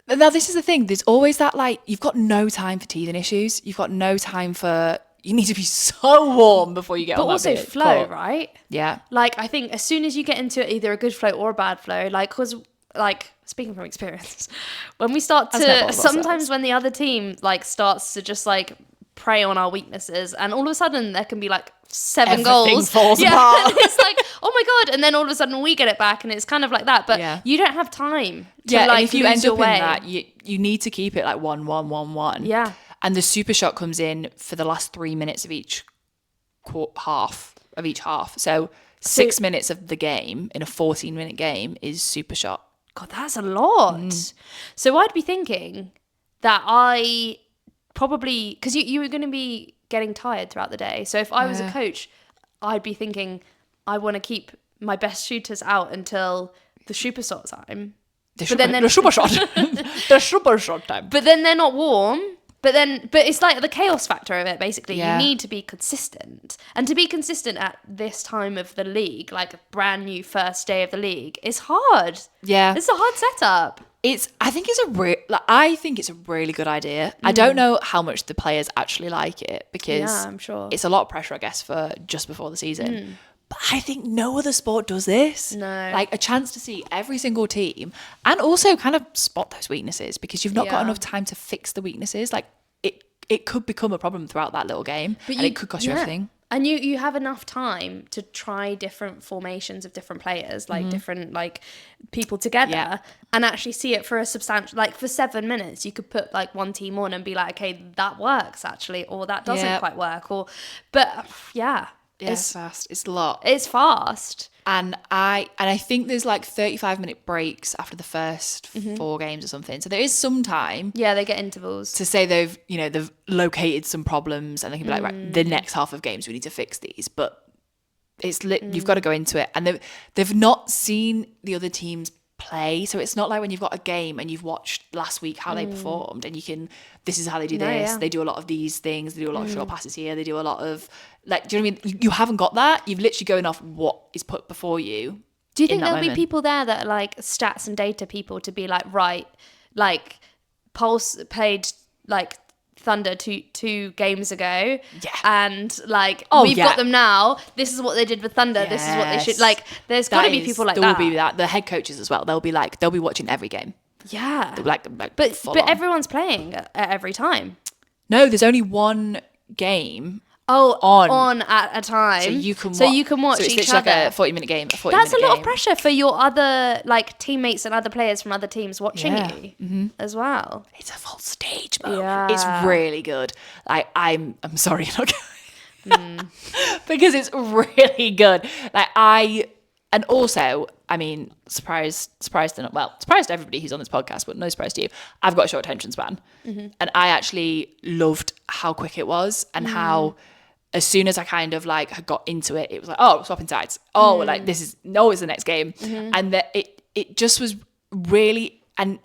Speaker 2: Now, this is the thing. There's always that, like, you've got no time for teething issues. You've got no time for... You need to be so warm before you get on that
Speaker 1: But also flow,
Speaker 2: court.
Speaker 1: right?
Speaker 2: Yeah.
Speaker 1: Like, I think as soon as you get into either a good flow or a bad flow, like, because, like, speaking from experience, when we start to... Sometimes when the other team, like, starts to just, like, prey on our weaknesses, and all of a sudden there can be, like, 7 goals.
Speaker 2: Falls apart.
Speaker 1: And it's like, oh my God. And then all of a sudden we get it back, and it's kind of like that. But you don't have time to, like,
Speaker 2: and if you end up
Speaker 1: way.
Speaker 2: in that, you need to keep it like 1-1-1-1.
Speaker 1: Yeah.
Speaker 2: And the super shot comes in for the last 3 minutes of each half. So 6 minutes of the game in a 14-minute game is super shot.
Speaker 1: God, that's a lot. So I'd be thinking that I probably... Because you were going to be getting tired throughout the day. So if I was a coach, I'd be thinking I want to keep my best shooters out until the super shot time.
Speaker 2: The super shot. The super shot time.
Speaker 1: But then they're not warm. But it's like the chaos factor of it, basically.
Speaker 2: Yeah.
Speaker 1: You need to be consistent. And to be consistent at this time of the league, like a brand new first day of the league, is hard.
Speaker 2: Yeah.
Speaker 1: It's a hard setup.
Speaker 2: I think it's a really good idea. I don't know how much the players actually like it, because
Speaker 1: I'm sure
Speaker 2: it's a lot of pressure, I guess, for just before the season. But I think no other sport does this.
Speaker 1: No.
Speaker 2: Like, a chance to see every single team and also kind of spot those weaknesses, because you've not got enough time to fix the weaknesses. Like, it could become a problem throughout that little game, and it could cost you everything.
Speaker 1: And you have enough time to try different formations of different players, like different like people together, and actually see it for a substantial, like for 7 minutes, you could put like one team on and be like, okay, that works actually, or that doesn't quite work, but
Speaker 2: it's fast. It's a lot.
Speaker 1: It's fast.
Speaker 2: And I think there's like 35-minute breaks after the first 4 games or something. So there is some time.
Speaker 1: Yeah, they get intervals
Speaker 2: To say they've located some problems and they can be like, right, the next half of games we need to fix these. But it's you've got to go into it. And they've not seen the other teams play. So it's not like when you've got a game and you've watched last week how they performed and this is how they do this.
Speaker 1: Yeah.
Speaker 2: They do a lot of these things. They do a lot of short passes here. They do a lot of like, do you know what I mean? You haven't got that. You've literally going off what is put before you.
Speaker 1: Do you think there'll be people there that are like stats and data people to be like, right, like Pulse played like Thunder two games ago, and like we've got them now. This is what they did with Thunder. This is what they should like. There's got to be people like that.
Speaker 2: There will be that. The head coaches as well. They'll be watching every game.
Speaker 1: Yeah,
Speaker 2: but
Speaker 1: everyone's playing at every time.
Speaker 2: No, there's only one game.
Speaker 1: On at a time,
Speaker 2: so you can
Speaker 1: watch
Speaker 2: so it's
Speaker 1: each other.
Speaker 2: Like a 40-minute game.
Speaker 1: That's a lot of pressure for your other like teammates and other players from other teams watching you as well.
Speaker 2: It's a full stage mode. Yeah. It's really good. Like I'm sorry you're not going because it's really good. And also, I mean, surprised everybody who's on this podcast, but no surprise to you. I've got a short attention span, and I actually loved how quick it was and how. As soon as I kind of like had got into it, it was like, oh, swapping sides. Oh, like this is it's the next game. And that it just was really, and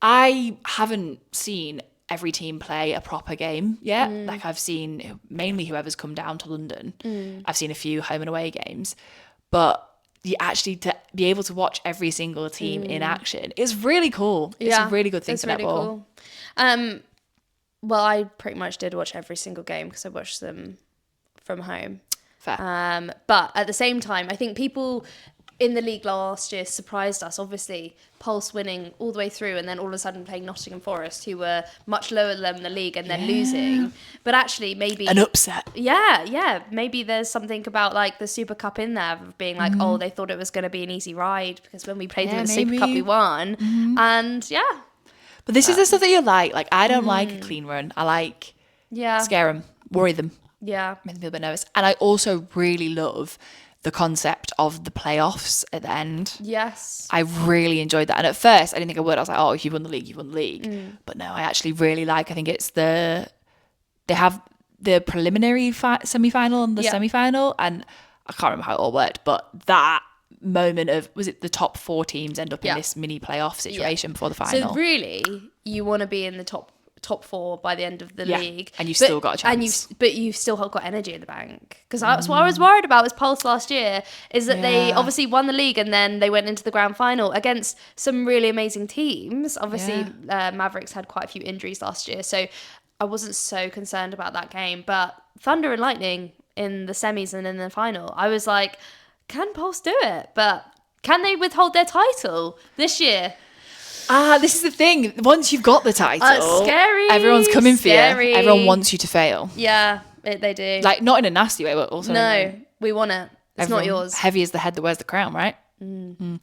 Speaker 2: I haven't seen every team play a proper game yet. Like I've seen mainly whoever's come down to London. I've seen a few home and away games, but you actually to be able to watch every single team in action is really cool. It's a really good thing for netball.
Speaker 1: Cool. Well, I pretty much did watch every single game because I watched them from home.
Speaker 2: Fair.
Speaker 1: But at the same time, I think people in the league last year surprised us. Obviously, Pulse winning all the way through and then all of a sudden playing Nottingham Forest, who were much lower than the league and then losing. But actually, maybe...
Speaker 2: An upset.
Speaker 1: Yeah. Maybe there's something about like the Super Cup in there of being like, oh, they thought it was going to be an easy ride because when we played them in the Super Cup, we won. And
Speaker 2: But this is the stuff that you like. Like, I don't like a clean run. I like scare them, worry them.
Speaker 1: Yeah.
Speaker 2: Make them feel a bit nervous. And I also really love the concept of the playoffs at the end.
Speaker 1: Yes.
Speaker 2: I really enjoyed that. And at first, I didn't think I would. I was like, oh, if you've won the league, you've won the league. But no, I actually really like, I think it's they have the preliminary semi-final and the semi-final. And I can't remember how it all worked, but that moment of, was it the top 4 teams end up in this mini playoff situation before the final?
Speaker 1: So really, you want to be in the top 4 by the end of the league,
Speaker 2: and you've still got a chance.
Speaker 1: But you've still got energy in the bank, because that's what I was worried about with Pulse last year, is that they obviously won the league and then they went into the grand final against some really amazing teams. Obviously, Mavericks had quite a few injuries last year, so I wasn't so concerned about that game. But Thunder and Lightning in the semis and in the final, I was like, can Pulse do it? But can they withhold their title this year?
Speaker 2: This is the thing. Once you've got the title,
Speaker 1: scary.
Speaker 2: Everyone's coming for you. Everyone wants you to fail.
Speaker 1: Yeah, they do.
Speaker 2: Like, not in a nasty way, but also
Speaker 1: we want it. It's not yours.
Speaker 2: Heavy is the head that wears the crown, right? And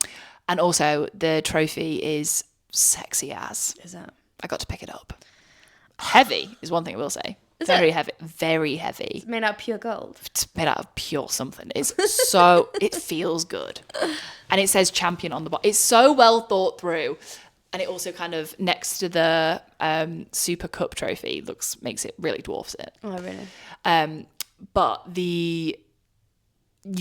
Speaker 2: also, the trophy is sexy as.
Speaker 1: Is it?
Speaker 2: I got to pick it up. Heavy is one thing I will say. Very heavy. Very heavy.
Speaker 1: It's made out of pure gold.
Speaker 2: It's made out of pure something. It's so, it feels good. And it says champion on the bottom. It's so well thought through. And it also kind of, next to the Super Cup trophy, makes it really dwarfs it.
Speaker 1: Oh, really?
Speaker 2: But you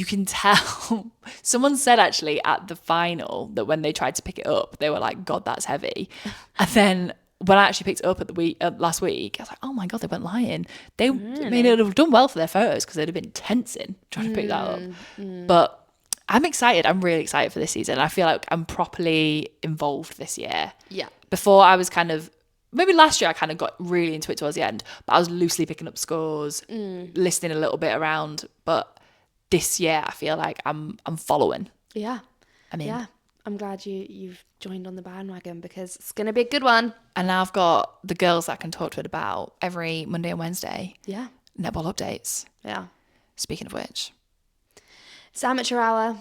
Speaker 2: can tell, someone said actually at the final that when they tried to pick it up, they were like, God, that's heavy. And then when I actually picked it up at last week, I was like, oh my God, they weren't lying. They, I mean, it would have done well for their photos because they'd have been tensing trying to pick that up. But I'm excited. I'm really excited for this season. I feel like I'm properly involved this year.
Speaker 1: Yeah.
Speaker 2: Before I was kind of, maybe last year I kind of got really into it towards the end, but I was loosely picking up scores, listening a little bit around. But this year I feel like I'm following.
Speaker 1: Yeah.
Speaker 2: I mean,
Speaker 1: yeah. I'm glad you've joined on the bandwagon because it's going to be a good one.
Speaker 2: And now I've got the girls that I can talk to it about every Monday and Wednesday.
Speaker 1: Yeah.
Speaker 2: Netball updates.
Speaker 1: Yeah.
Speaker 2: Speaking of which.
Speaker 1: It's amateur hour.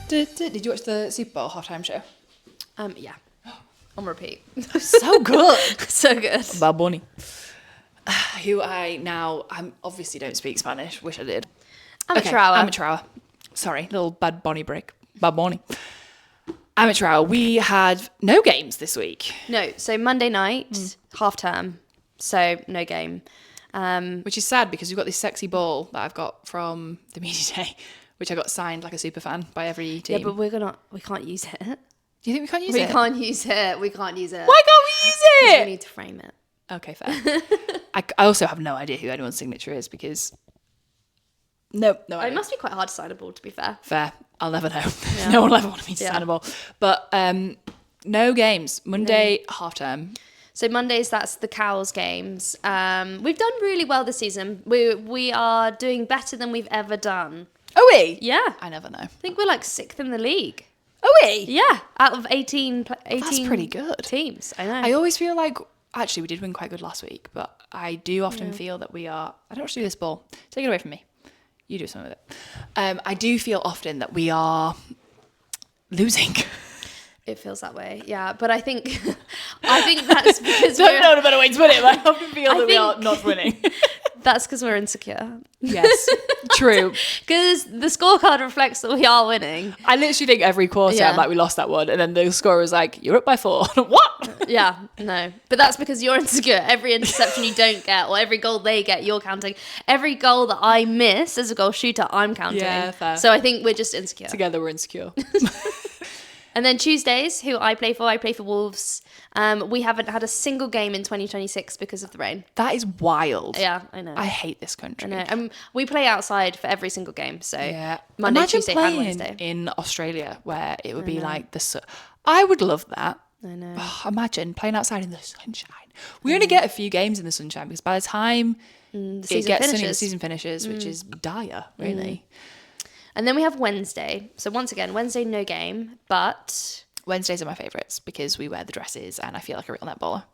Speaker 2: Did you watch the Super Bowl halftime show?
Speaker 1: Yeah. On repeat.
Speaker 2: So good.
Speaker 1: So good.
Speaker 2: Bad Bunny. Who I obviously don't speak Spanish. Wish I did.
Speaker 1: Amateur hour.
Speaker 2: Amateur hour. Sorry, little Bad Bunny break. Bad Bunny. Amateur hour. We had no games this week.
Speaker 1: No, so Monday night, half term, so no game.
Speaker 2: Which is sad because we've got this sexy ball that I've got from the media day, which I got signed like a super fan by every team.
Speaker 1: Yeah, but we can't use it.
Speaker 2: Do you think we can't use
Speaker 1: We
Speaker 2: it?
Speaker 1: can't use it. We can't use it.
Speaker 2: Why can't we use
Speaker 1: We
Speaker 2: it?
Speaker 1: need to frame it.
Speaker 2: Okay, fair. I also have no idea who anyone's signature is because no idea.
Speaker 1: It must be quite hard to sign a ball, to be fair.
Speaker 2: Fair. I'll never know.
Speaker 1: Yeah.
Speaker 2: No one will ever want me to
Speaker 1: Yeah.
Speaker 2: sign a ball. But no games. Monday, half term.
Speaker 1: So Mondays, that's the Cows games. We've done really well this season. We are doing better than we've ever done.
Speaker 2: Oh, we?
Speaker 1: Yeah.
Speaker 2: I never know.
Speaker 1: I think we're like 6th in the league.
Speaker 2: Oh, we?
Speaker 1: Yeah. Out of 18
Speaker 2: That's pretty good.
Speaker 1: teams. I know.
Speaker 2: I always feel like, actually, we did win quite good last week, but I do often feel that we are, I don't want to do this ball. Take it away from me. You do something with it. I do feel often that we are losing.
Speaker 1: It feels that way, yeah. But I think that's because
Speaker 2: Don't know a better way to put it, but I often feel that we are
Speaker 1: think-
Speaker 2: not winning.
Speaker 1: that's because we're insecure.
Speaker 2: Yes, true.
Speaker 1: Because the scorecard reflects that we are winning.
Speaker 2: I literally think every quarter
Speaker 1: Yeah.
Speaker 2: I'm like, we lost that one, and then the scorer was like, you're up by 4. What?
Speaker 1: Yeah, no. But that's because you're insecure. Every interception you don't get, or every goal they get, you're counting. Every goal that I miss as a goal shooter, I'm counting.
Speaker 2: Yeah, fair.
Speaker 1: So I think we're just insecure.
Speaker 2: Together we're insecure.
Speaker 1: And then Tuesdays, who I play for Wolves. We haven't had a single game in 2026 because of the rain.
Speaker 2: That is wild.
Speaker 1: Yeah, I know.
Speaker 2: I hate this country.
Speaker 1: I know. We play outside for every single game. So
Speaker 2: Yeah.
Speaker 1: Monday,
Speaker 2: Imagine
Speaker 1: Tuesday,
Speaker 2: playing
Speaker 1: and Wednesday.
Speaker 2: in Australia where it would be like I would love that.
Speaker 1: I know.
Speaker 2: Oh, imagine playing outside in the sunshine. We only get a few games in the sunshine because by the time
Speaker 1: The
Speaker 2: it
Speaker 1: season
Speaker 2: gets sunny, the
Speaker 1: finishes.
Speaker 2: season finishes, which is dire, really.
Speaker 1: And then we have Wednesday. So once again, Wednesday, no game. But
Speaker 2: Wednesdays are my favourites because we wear the dresses and I feel like a real netballer.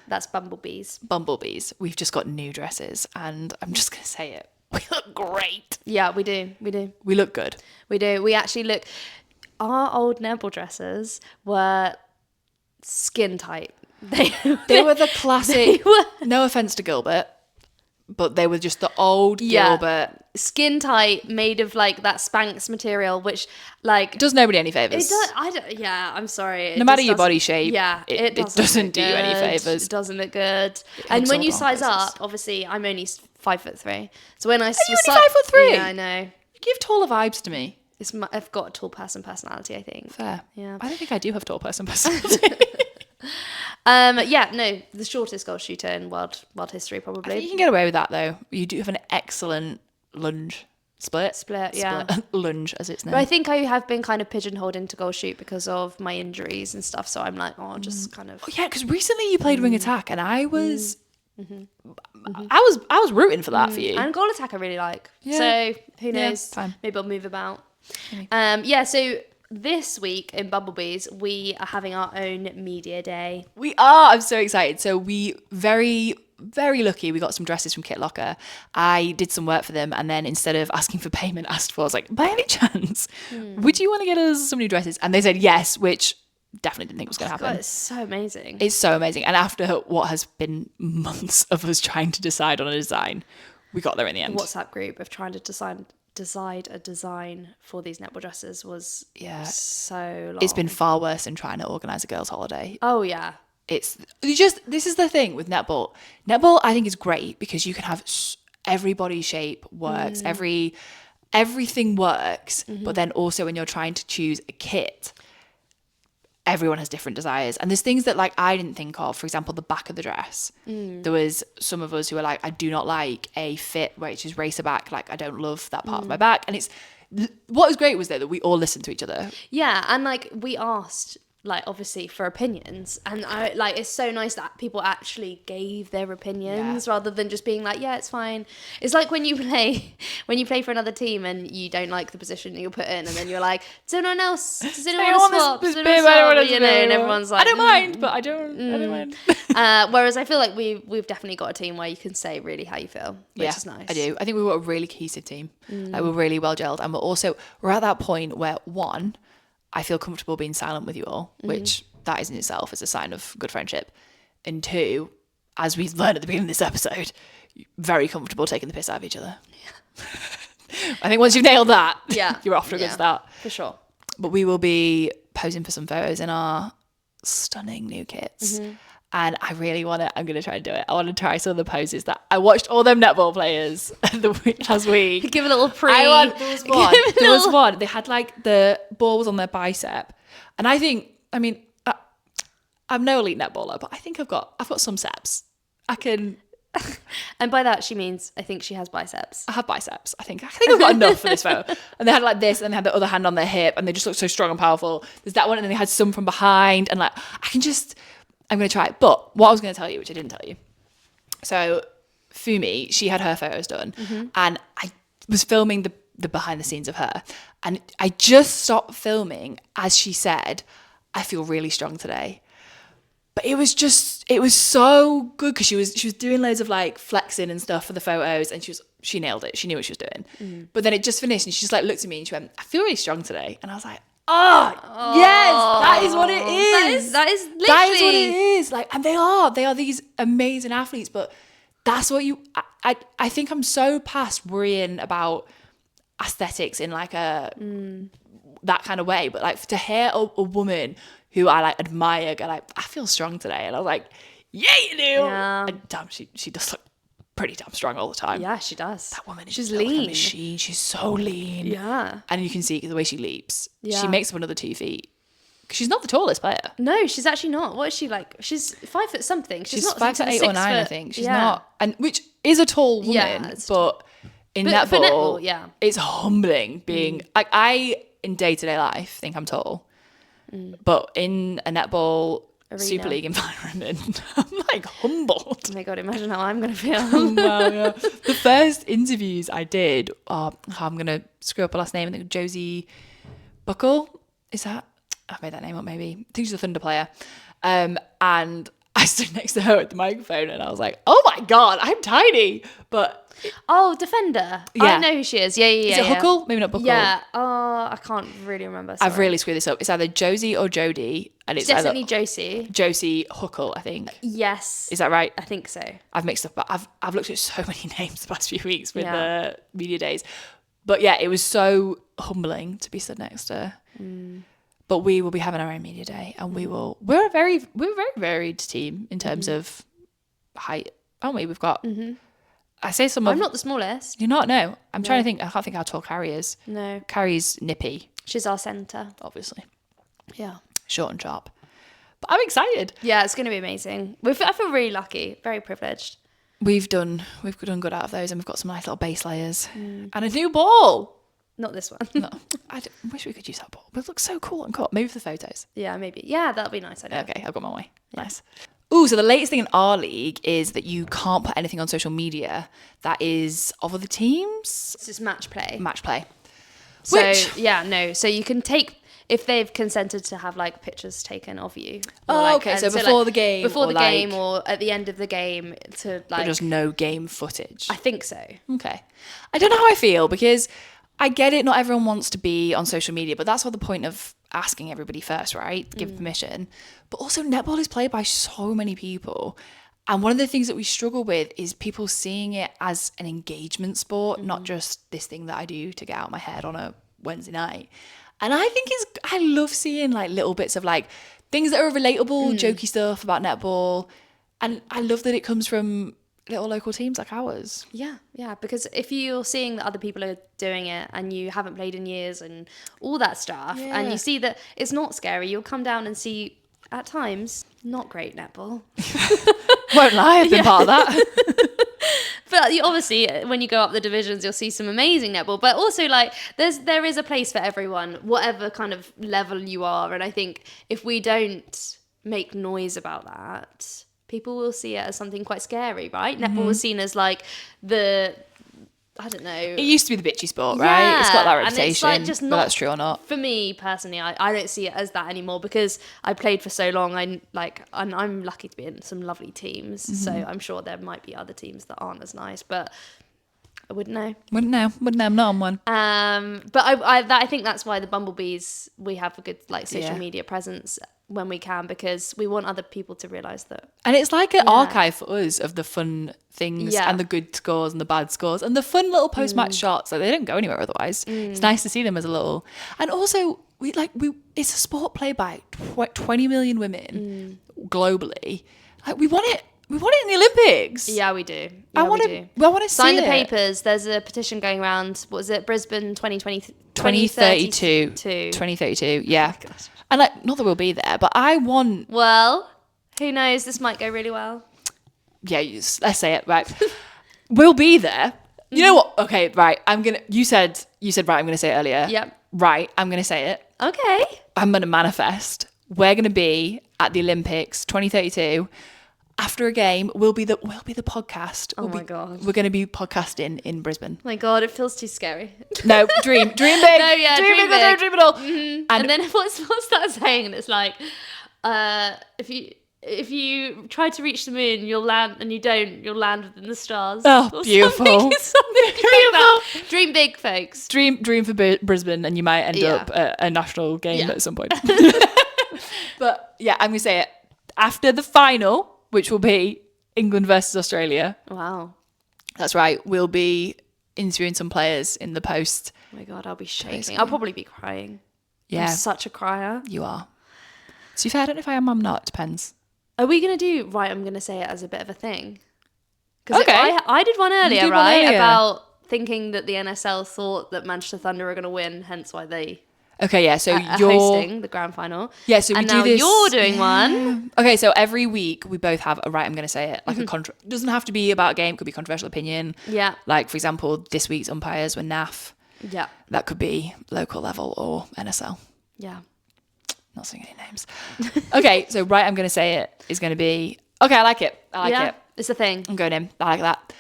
Speaker 1: that's Bumblebees.
Speaker 2: Bumblebees. We've just got new dresses and I'm just going to say it. We look great.
Speaker 1: Yeah, we do. We do.
Speaker 2: We look good.
Speaker 1: We do. We actually look. Our old netball dresses were skin tight.
Speaker 2: They were the classic,
Speaker 1: They were-
Speaker 2: no offence to Gilbert, but they were just the old
Speaker 1: Yeah.
Speaker 2: Gilbert.
Speaker 1: Skin tight, made of like that Spanx material, which like
Speaker 2: Does nobody any
Speaker 1: it
Speaker 2: favours.
Speaker 1: does. I don't. Yeah, I'm sorry. It
Speaker 2: No matter
Speaker 1: just
Speaker 2: your
Speaker 1: doesn't-
Speaker 2: body shape,
Speaker 1: Yeah,
Speaker 2: it
Speaker 1: doesn't
Speaker 2: doesn't
Speaker 1: look
Speaker 2: do you any
Speaker 1: good.
Speaker 2: favours.
Speaker 1: It doesn't look good. And
Speaker 2: hooks
Speaker 1: when
Speaker 2: all
Speaker 1: you
Speaker 2: the
Speaker 1: size
Speaker 2: wrong
Speaker 1: up,
Speaker 2: places.
Speaker 1: obviously I'm only 5'3". So when I
Speaker 2: you only 5'3"?
Speaker 1: Yeah, I know.
Speaker 2: You give taller vibes to me.
Speaker 1: I've got a tall person personality, I think.
Speaker 2: Fair.
Speaker 1: Yeah.
Speaker 2: I don't think I do have tall person personality.
Speaker 1: Yeah, no, the shortest goal shooter in world history
Speaker 2: I think you
Speaker 1: probably.
Speaker 2: can get away with that though. You do have an excellent lunge split.
Speaker 1: Yeah.
Speaker 2: Lunge as it's known.
Speaker 1: But I think I have been kind of pigeonholed into goal shoot because of my injuries and stuff. So I'm like, just kind of.
Speaker 2: Oh, yeah, because recently you played wing attack and I was I was rooting for that for you.
Speaker 1: And goal attack I really like.
Speaker 2: Yeah.
Speaker 1: So who
Speaker 2: Yeah,
Speaker 1: knows?
Speaker 2: fine.
Speaker 1: Maybe I'll move about.
Speaker 2: Maybe.
Speaker 1: Yeah, so this week in Bumblebees, we are having our own media day.
Speaker 2: We are. I'm so excited. So we very lucky. We got some dresses from Kit Locker. I did some work for them, and then instead of asking for payment, asked for. I was like, by any chance, would you want to get us some new dresses? And they said yes, which definitely didn't think was going to
Speaker 1: God,
Speaker 2: happen.
Speaker 1: it's so amazing.
Speaker 2: It's so amazing. And after what has been months of us trying to decide on a design, we got there in the end.
Speaker 1: WhatsApp group of trying to decide a design for these netball dresses was so long.
Speaker 2: It's been far worse than trying to organise a girls' holiday.
Speaker 1: Oh yeah.
Speaker 2: This is the thing with netball. Netball, I think, is great because you can have everybody's shape works, everything works. But then also when you're trying to choose a kit, everyone has different desires. And there's things that like I didn't think of. For example, the back of the dress. There was some of us who were like, I do not like a fit where it's just racer back. Like I don't love that part of my back. And what was great was though that we all listened to each other.
Speaker 1: Yeah, and like we asked like obviously for opinions, and I like it's so nice that people actually gave their opinions rather than just being like, yeah, it's fine. It's like when you play for another team and you don't like the position you're put in, and then you're like, does anyone else want to swap?
Speaker 2: This bib, I don't want
Speaker 1: You know, and everyone's like,
Speaker 2: I don't mind, but I don't mind.
Speaker 1: Whereas I feel like we've definitely got a team where you can say really how you feel, which is nice.
Speaker 2: I do. I think we've got a really cohesive team. Like we're really well gelled, and we're at that point where one, I feel comfortable being silent with you all, which that is in itself is a sign of good friendship. And two, as we learned at the beginning of this episode, very comfortable taking the piss out of each other. Yeah. I think once you've nailed that, you're off to a good start.
Speaker 1: For sure.
Speaker 2: But we will be posing for some photos in our stunning new kits. And I really want to, I'm going to try and do it. I want to try some of the poses that I watched all them netball players last week.
Speaker 1: Give a little pre.
Speaker 2: There was one. They had like the ball was on their bicep. And I think, I mean, I'm no elite netballer, but I think I've got some steps. I can.
Speaker 1: And by that, she means, I think she has biceps.
Speaker 2: I have biceps. I think I've got enough for this photo. And they had like this, and then they had the other hand on their hip, and they just looked so strong and powerful. There's that one, and then they had some from behind, and like, I'm going to try it. But what I was going to tell you, which I didn't tell you. So Fumi, she had her photos done, and I was filming the behind the scenes of her. And I just stopped filming as she said, I feel really strong today. But it was so good because she was doing loads of like flexing and stuff for the photos, and she nailed it. She knew what she was doing. But then it just finished, and she just like looked at me and she went, I feel really strong today. And I was like, oh, yes, that is what it is.
Speaker 1: That is literally.
Speaker 2: That is what it is. Like, and they are these amazing athletes, but that's what I think I'm so past worrying about aesthetics in like that kind of way. But like to hear a woman who I like admire go like, I feel strong today. And I was like, yeah, you do.
Speaker 1: Yeah.
Speaker 2: And damn, she does look pretty damn strong all the time.
Speaker 1: Yeah, she does.
Speaker 2: That woman is
Speaker 1: she's
Speaker 2: built
Speaker 1: lean.
Speaker 2: like a machine. She's so lean.
Speaker 1: Yeah.
Speaker 2: And you can see the way she leaps.
Speaker 1: Yeah.
Speaker 2: She makes up another 2 feet. She's not the tallest player.
Speaker 1: No, she's actually not. What is she like? She's 5 foot something. She's not
Speaker 2: 5 foot 8 or 9, I think. She's not, and which is a tall woman, but netball,
Speaker 1: for netball,
Speaker 2: it's humbling being like in day-to-day life think I'm tall, but in a netball Super League environment, I'm like humbled.
Speaker 1: Oh my god, imagine how I'm gonna feel.
Speaker 2: Wow, the first interviews I did, I'm gonna screw up her last name. I think Josie Buckle. Is that? I've made that name up. Maybe I think she's a Thunder player. And I stood next to her at the microphone, and I was like, "Oh my god, I'm tiny." But
Speaker 1: defender.
Speaker 2: Yeah.
Speaker 1: I know who she is. Yeah.
Speaker 2: Is it Huckle? Maybe not Buckle.
Speaker 1: Yeah. I can't really remember. Sorry.
Speaker 2: I've really screwed this up. It's either Josie or Jodie, and it's
Speaker 1: definitely
Speaker 2: either Josie Huckle, I think.
Speaker 1: Yes.
Speaker 2: Is that right?
Speaker 1: I think so.
Speaker 2: I've mixed up, but I've looked at so many names the past few weeks with the media days. But yeah, it was so humbling to be stood next to her. But we will be having our own media day, and we're a very varied team in terms of height, aren't we? We've got. I say some.
Speaker 1: I'm not the smallest.
Speaker 2: You're not. No, I'm trying to think. I can't think how tall Carrie is.
Speaker 1: No,
Speaker 2: Carrie's nippy.
Speaker 1: She's our centre,
Speaker 2: obviously.
Speaker 1: Yeah,
Speaker 2: short and sharp. But I'm excited.
Speaker 1: Yeah, it's going to be amazing. I feel really lucky, very privileged.
Speaker 2: We've done good out of those, and we've got some nice little base layers and a new ball.
Speaker 1: Not this one.
Speaker 2: No, I wish we could use that ball. But it looks so cool and cut. Maybe for the photos.
Speaker 1: Yeah, maybe. Yeah, that'll be nice. I know.
Speaker 2: Okay, I've got my way. Yeah. Nice. Ooh, so the latest thing in our league is that you can't put anything on social media that is of other teams.
Speaker 1: It's just match play.
Speaker 2: Match play.
Speaker 1: So, so you can take, if they've consented to have like pictures taken of you.
Speaker 2: Okay, so before the game.
Speaker 1: Before the game or at the end of the game to like.
Speaker 2: But just no game footage.
Speaker 1: I think so.
Speaker 2: Okay. I don't know how I feel because I get it, not everyone wants to be on social media, but that's what the point of asking everybody first, right? Give permission. But also netball is played by so many people. And one of the things that we struggle with is people seeing it as an engagement sport, not just this thing that I do to get out my head on a Wednesday night. And I think I love seeing like little bits of like things that are relatable, jokey stuff about netball. And I love that it comes from little local teams like ours.
Speaker 1: Yeah, because if you're seeing that other people are doing it and you haven't played in years and all that stuff, and you see that it's not scary, you'll come down and see at times not great netball.
Speaker 2: Won't lie, I've been part of that.
Speaker 1: But obviously when you go up the divisions, you'll see some amazing netball. But also, like, there is a place for everyone, whatever kind of level you are. And I think if we don't make noise about that, people will see it as something quite scary, right? Netball was seen as like I don't know.
Speaker 2: It used to be the bitchy sport, right? It's got that reputation. And it's like just not, that's true or not.
Speaker 1: For me personally, I don't see it as that anymore because I played for so long. I'm lucky to be in some lovely teams. So I'm sure there might be other teams that aren't as nice, but I wouldn't know.
Speaker 2: Wouldn't know. I'm not on one.
Speaker 1: But I think that's why the Bumblebees, we have a good like social media presence when we can, because we want other people to realise that.
Speaker 2: And it's like an archive for us of the fun things and the good scores and the bad scores and the fun little post-match shots. Like, they don't go anywhere otherwise. It's nice to see them as a little... And also, it's a sport played by 20 million women globally. Like, we want it in the Olympics.
Speaker 1: Yeah, we do.
Speaker 2: I want to see
Speaker 1: Sign the papers. There's a petition going around. What was it? Brisbane 2032.
Speaker 2: 2032, yeah. Oh, and like, not that we'll be there, but I want...
Speaker 1: Well, who knows? This might go really well.
Speaker 2: Yeah, let's say it, right. We'll be there. You know what? Okay, right. You said right, I'm going to say it earlier.
Speaker 1: Yep.
Speaker 2: Right, I'm going to say it.
Speaker 1: Okay.
Speaker 2: I'm going to manifest. We're going to be at the Olympics 2032. After a game, we'll be the podcast.
Speaker 1: My God.
Speaker 2: We're going to be podcasting in Brisbane.
Speaker 1: My God, it feels too scary.
Speaker 2: No, dream big.
Speaker 1: No, yeah, dream big.
Speaker 2: Dream it all.
Speaker 1: Mm-hmm. And then what's that saying? And it's like, if you try to reach the moon, you'll land, and you don't, you'll land within the stars.
Speaker 2: Oh, beautiful.
Speaker 1: Something like that. Dream big, folks.
Speaker 2: Dream for Brisbane, and you might end up at a national game at some point. But yeah, I'm going to say it. After the final, which will be England versus Australia.
Speaker 1: Wow.
Speaker 2: That's right. We'll be interviewing some players in the post.
Speaker 1: Oh my God, I'll be shaking. I'll probably be crying.
Speaker 2: Yeah.
Speaker 1: I'm such a crier.
Speaker 2: You are. To be fair, I don't know if I am. I'm not. It depends.
Speaker 1: Are we going to do, right, I'm going to say it as a bit of a thing? Because
Speaker 2: okay.
Speaker 1: I did one earlier, about thinking that the NSL thought that Manchester Thunder were going to win, hence why they...
Speaker 2: Okay, yeah, so you're
Speaker 1: hosting the grand final.
Speaker 2: Yeah, so we do this.
Speaker 1: You're doing one.
Speaker 2: Okay, so every week we both have a right, I'm going to say it, like it doesn't have to be about a game, it could be controversial opinion.
Speaker 1: Yeah.
Speaker 2: Like, for example, this week's umpires were NAF.
Speaker 1: Yeah.
Speaker 2: That could be local level or NSL.
Speaker 1: Yeah.
Speaker 2: Not saying any names. Okay, so right, I'm going to say it is going to be, okay, I like it.
Speaker 1: It's a thing.
Speaker 2: I'm going in. I like that.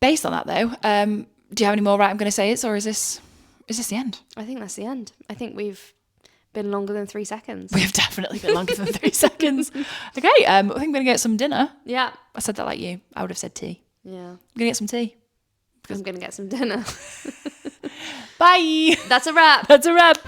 Speaker 2: Based on that though, do you have any more right, I'm going to say it, or is this the end?
Speaker 1: I think that's the end. I think we've been longer than 3 seconds.
Speaker 2: We have definitely been longer than 3 seconds. Okay, I think we're going to get some dinner.
Speaker 1: Yeah.
Speaker 2: I said that like you. I would have said tea.
Speaker 1: Yeah.
Speaker 2: I'm going to get some tea.
Speaker 1: I'm going to get some dinner.
Speaker 2: Bye.
Speaker 1: That's a wrap.
Speaker 2: That's a wrap.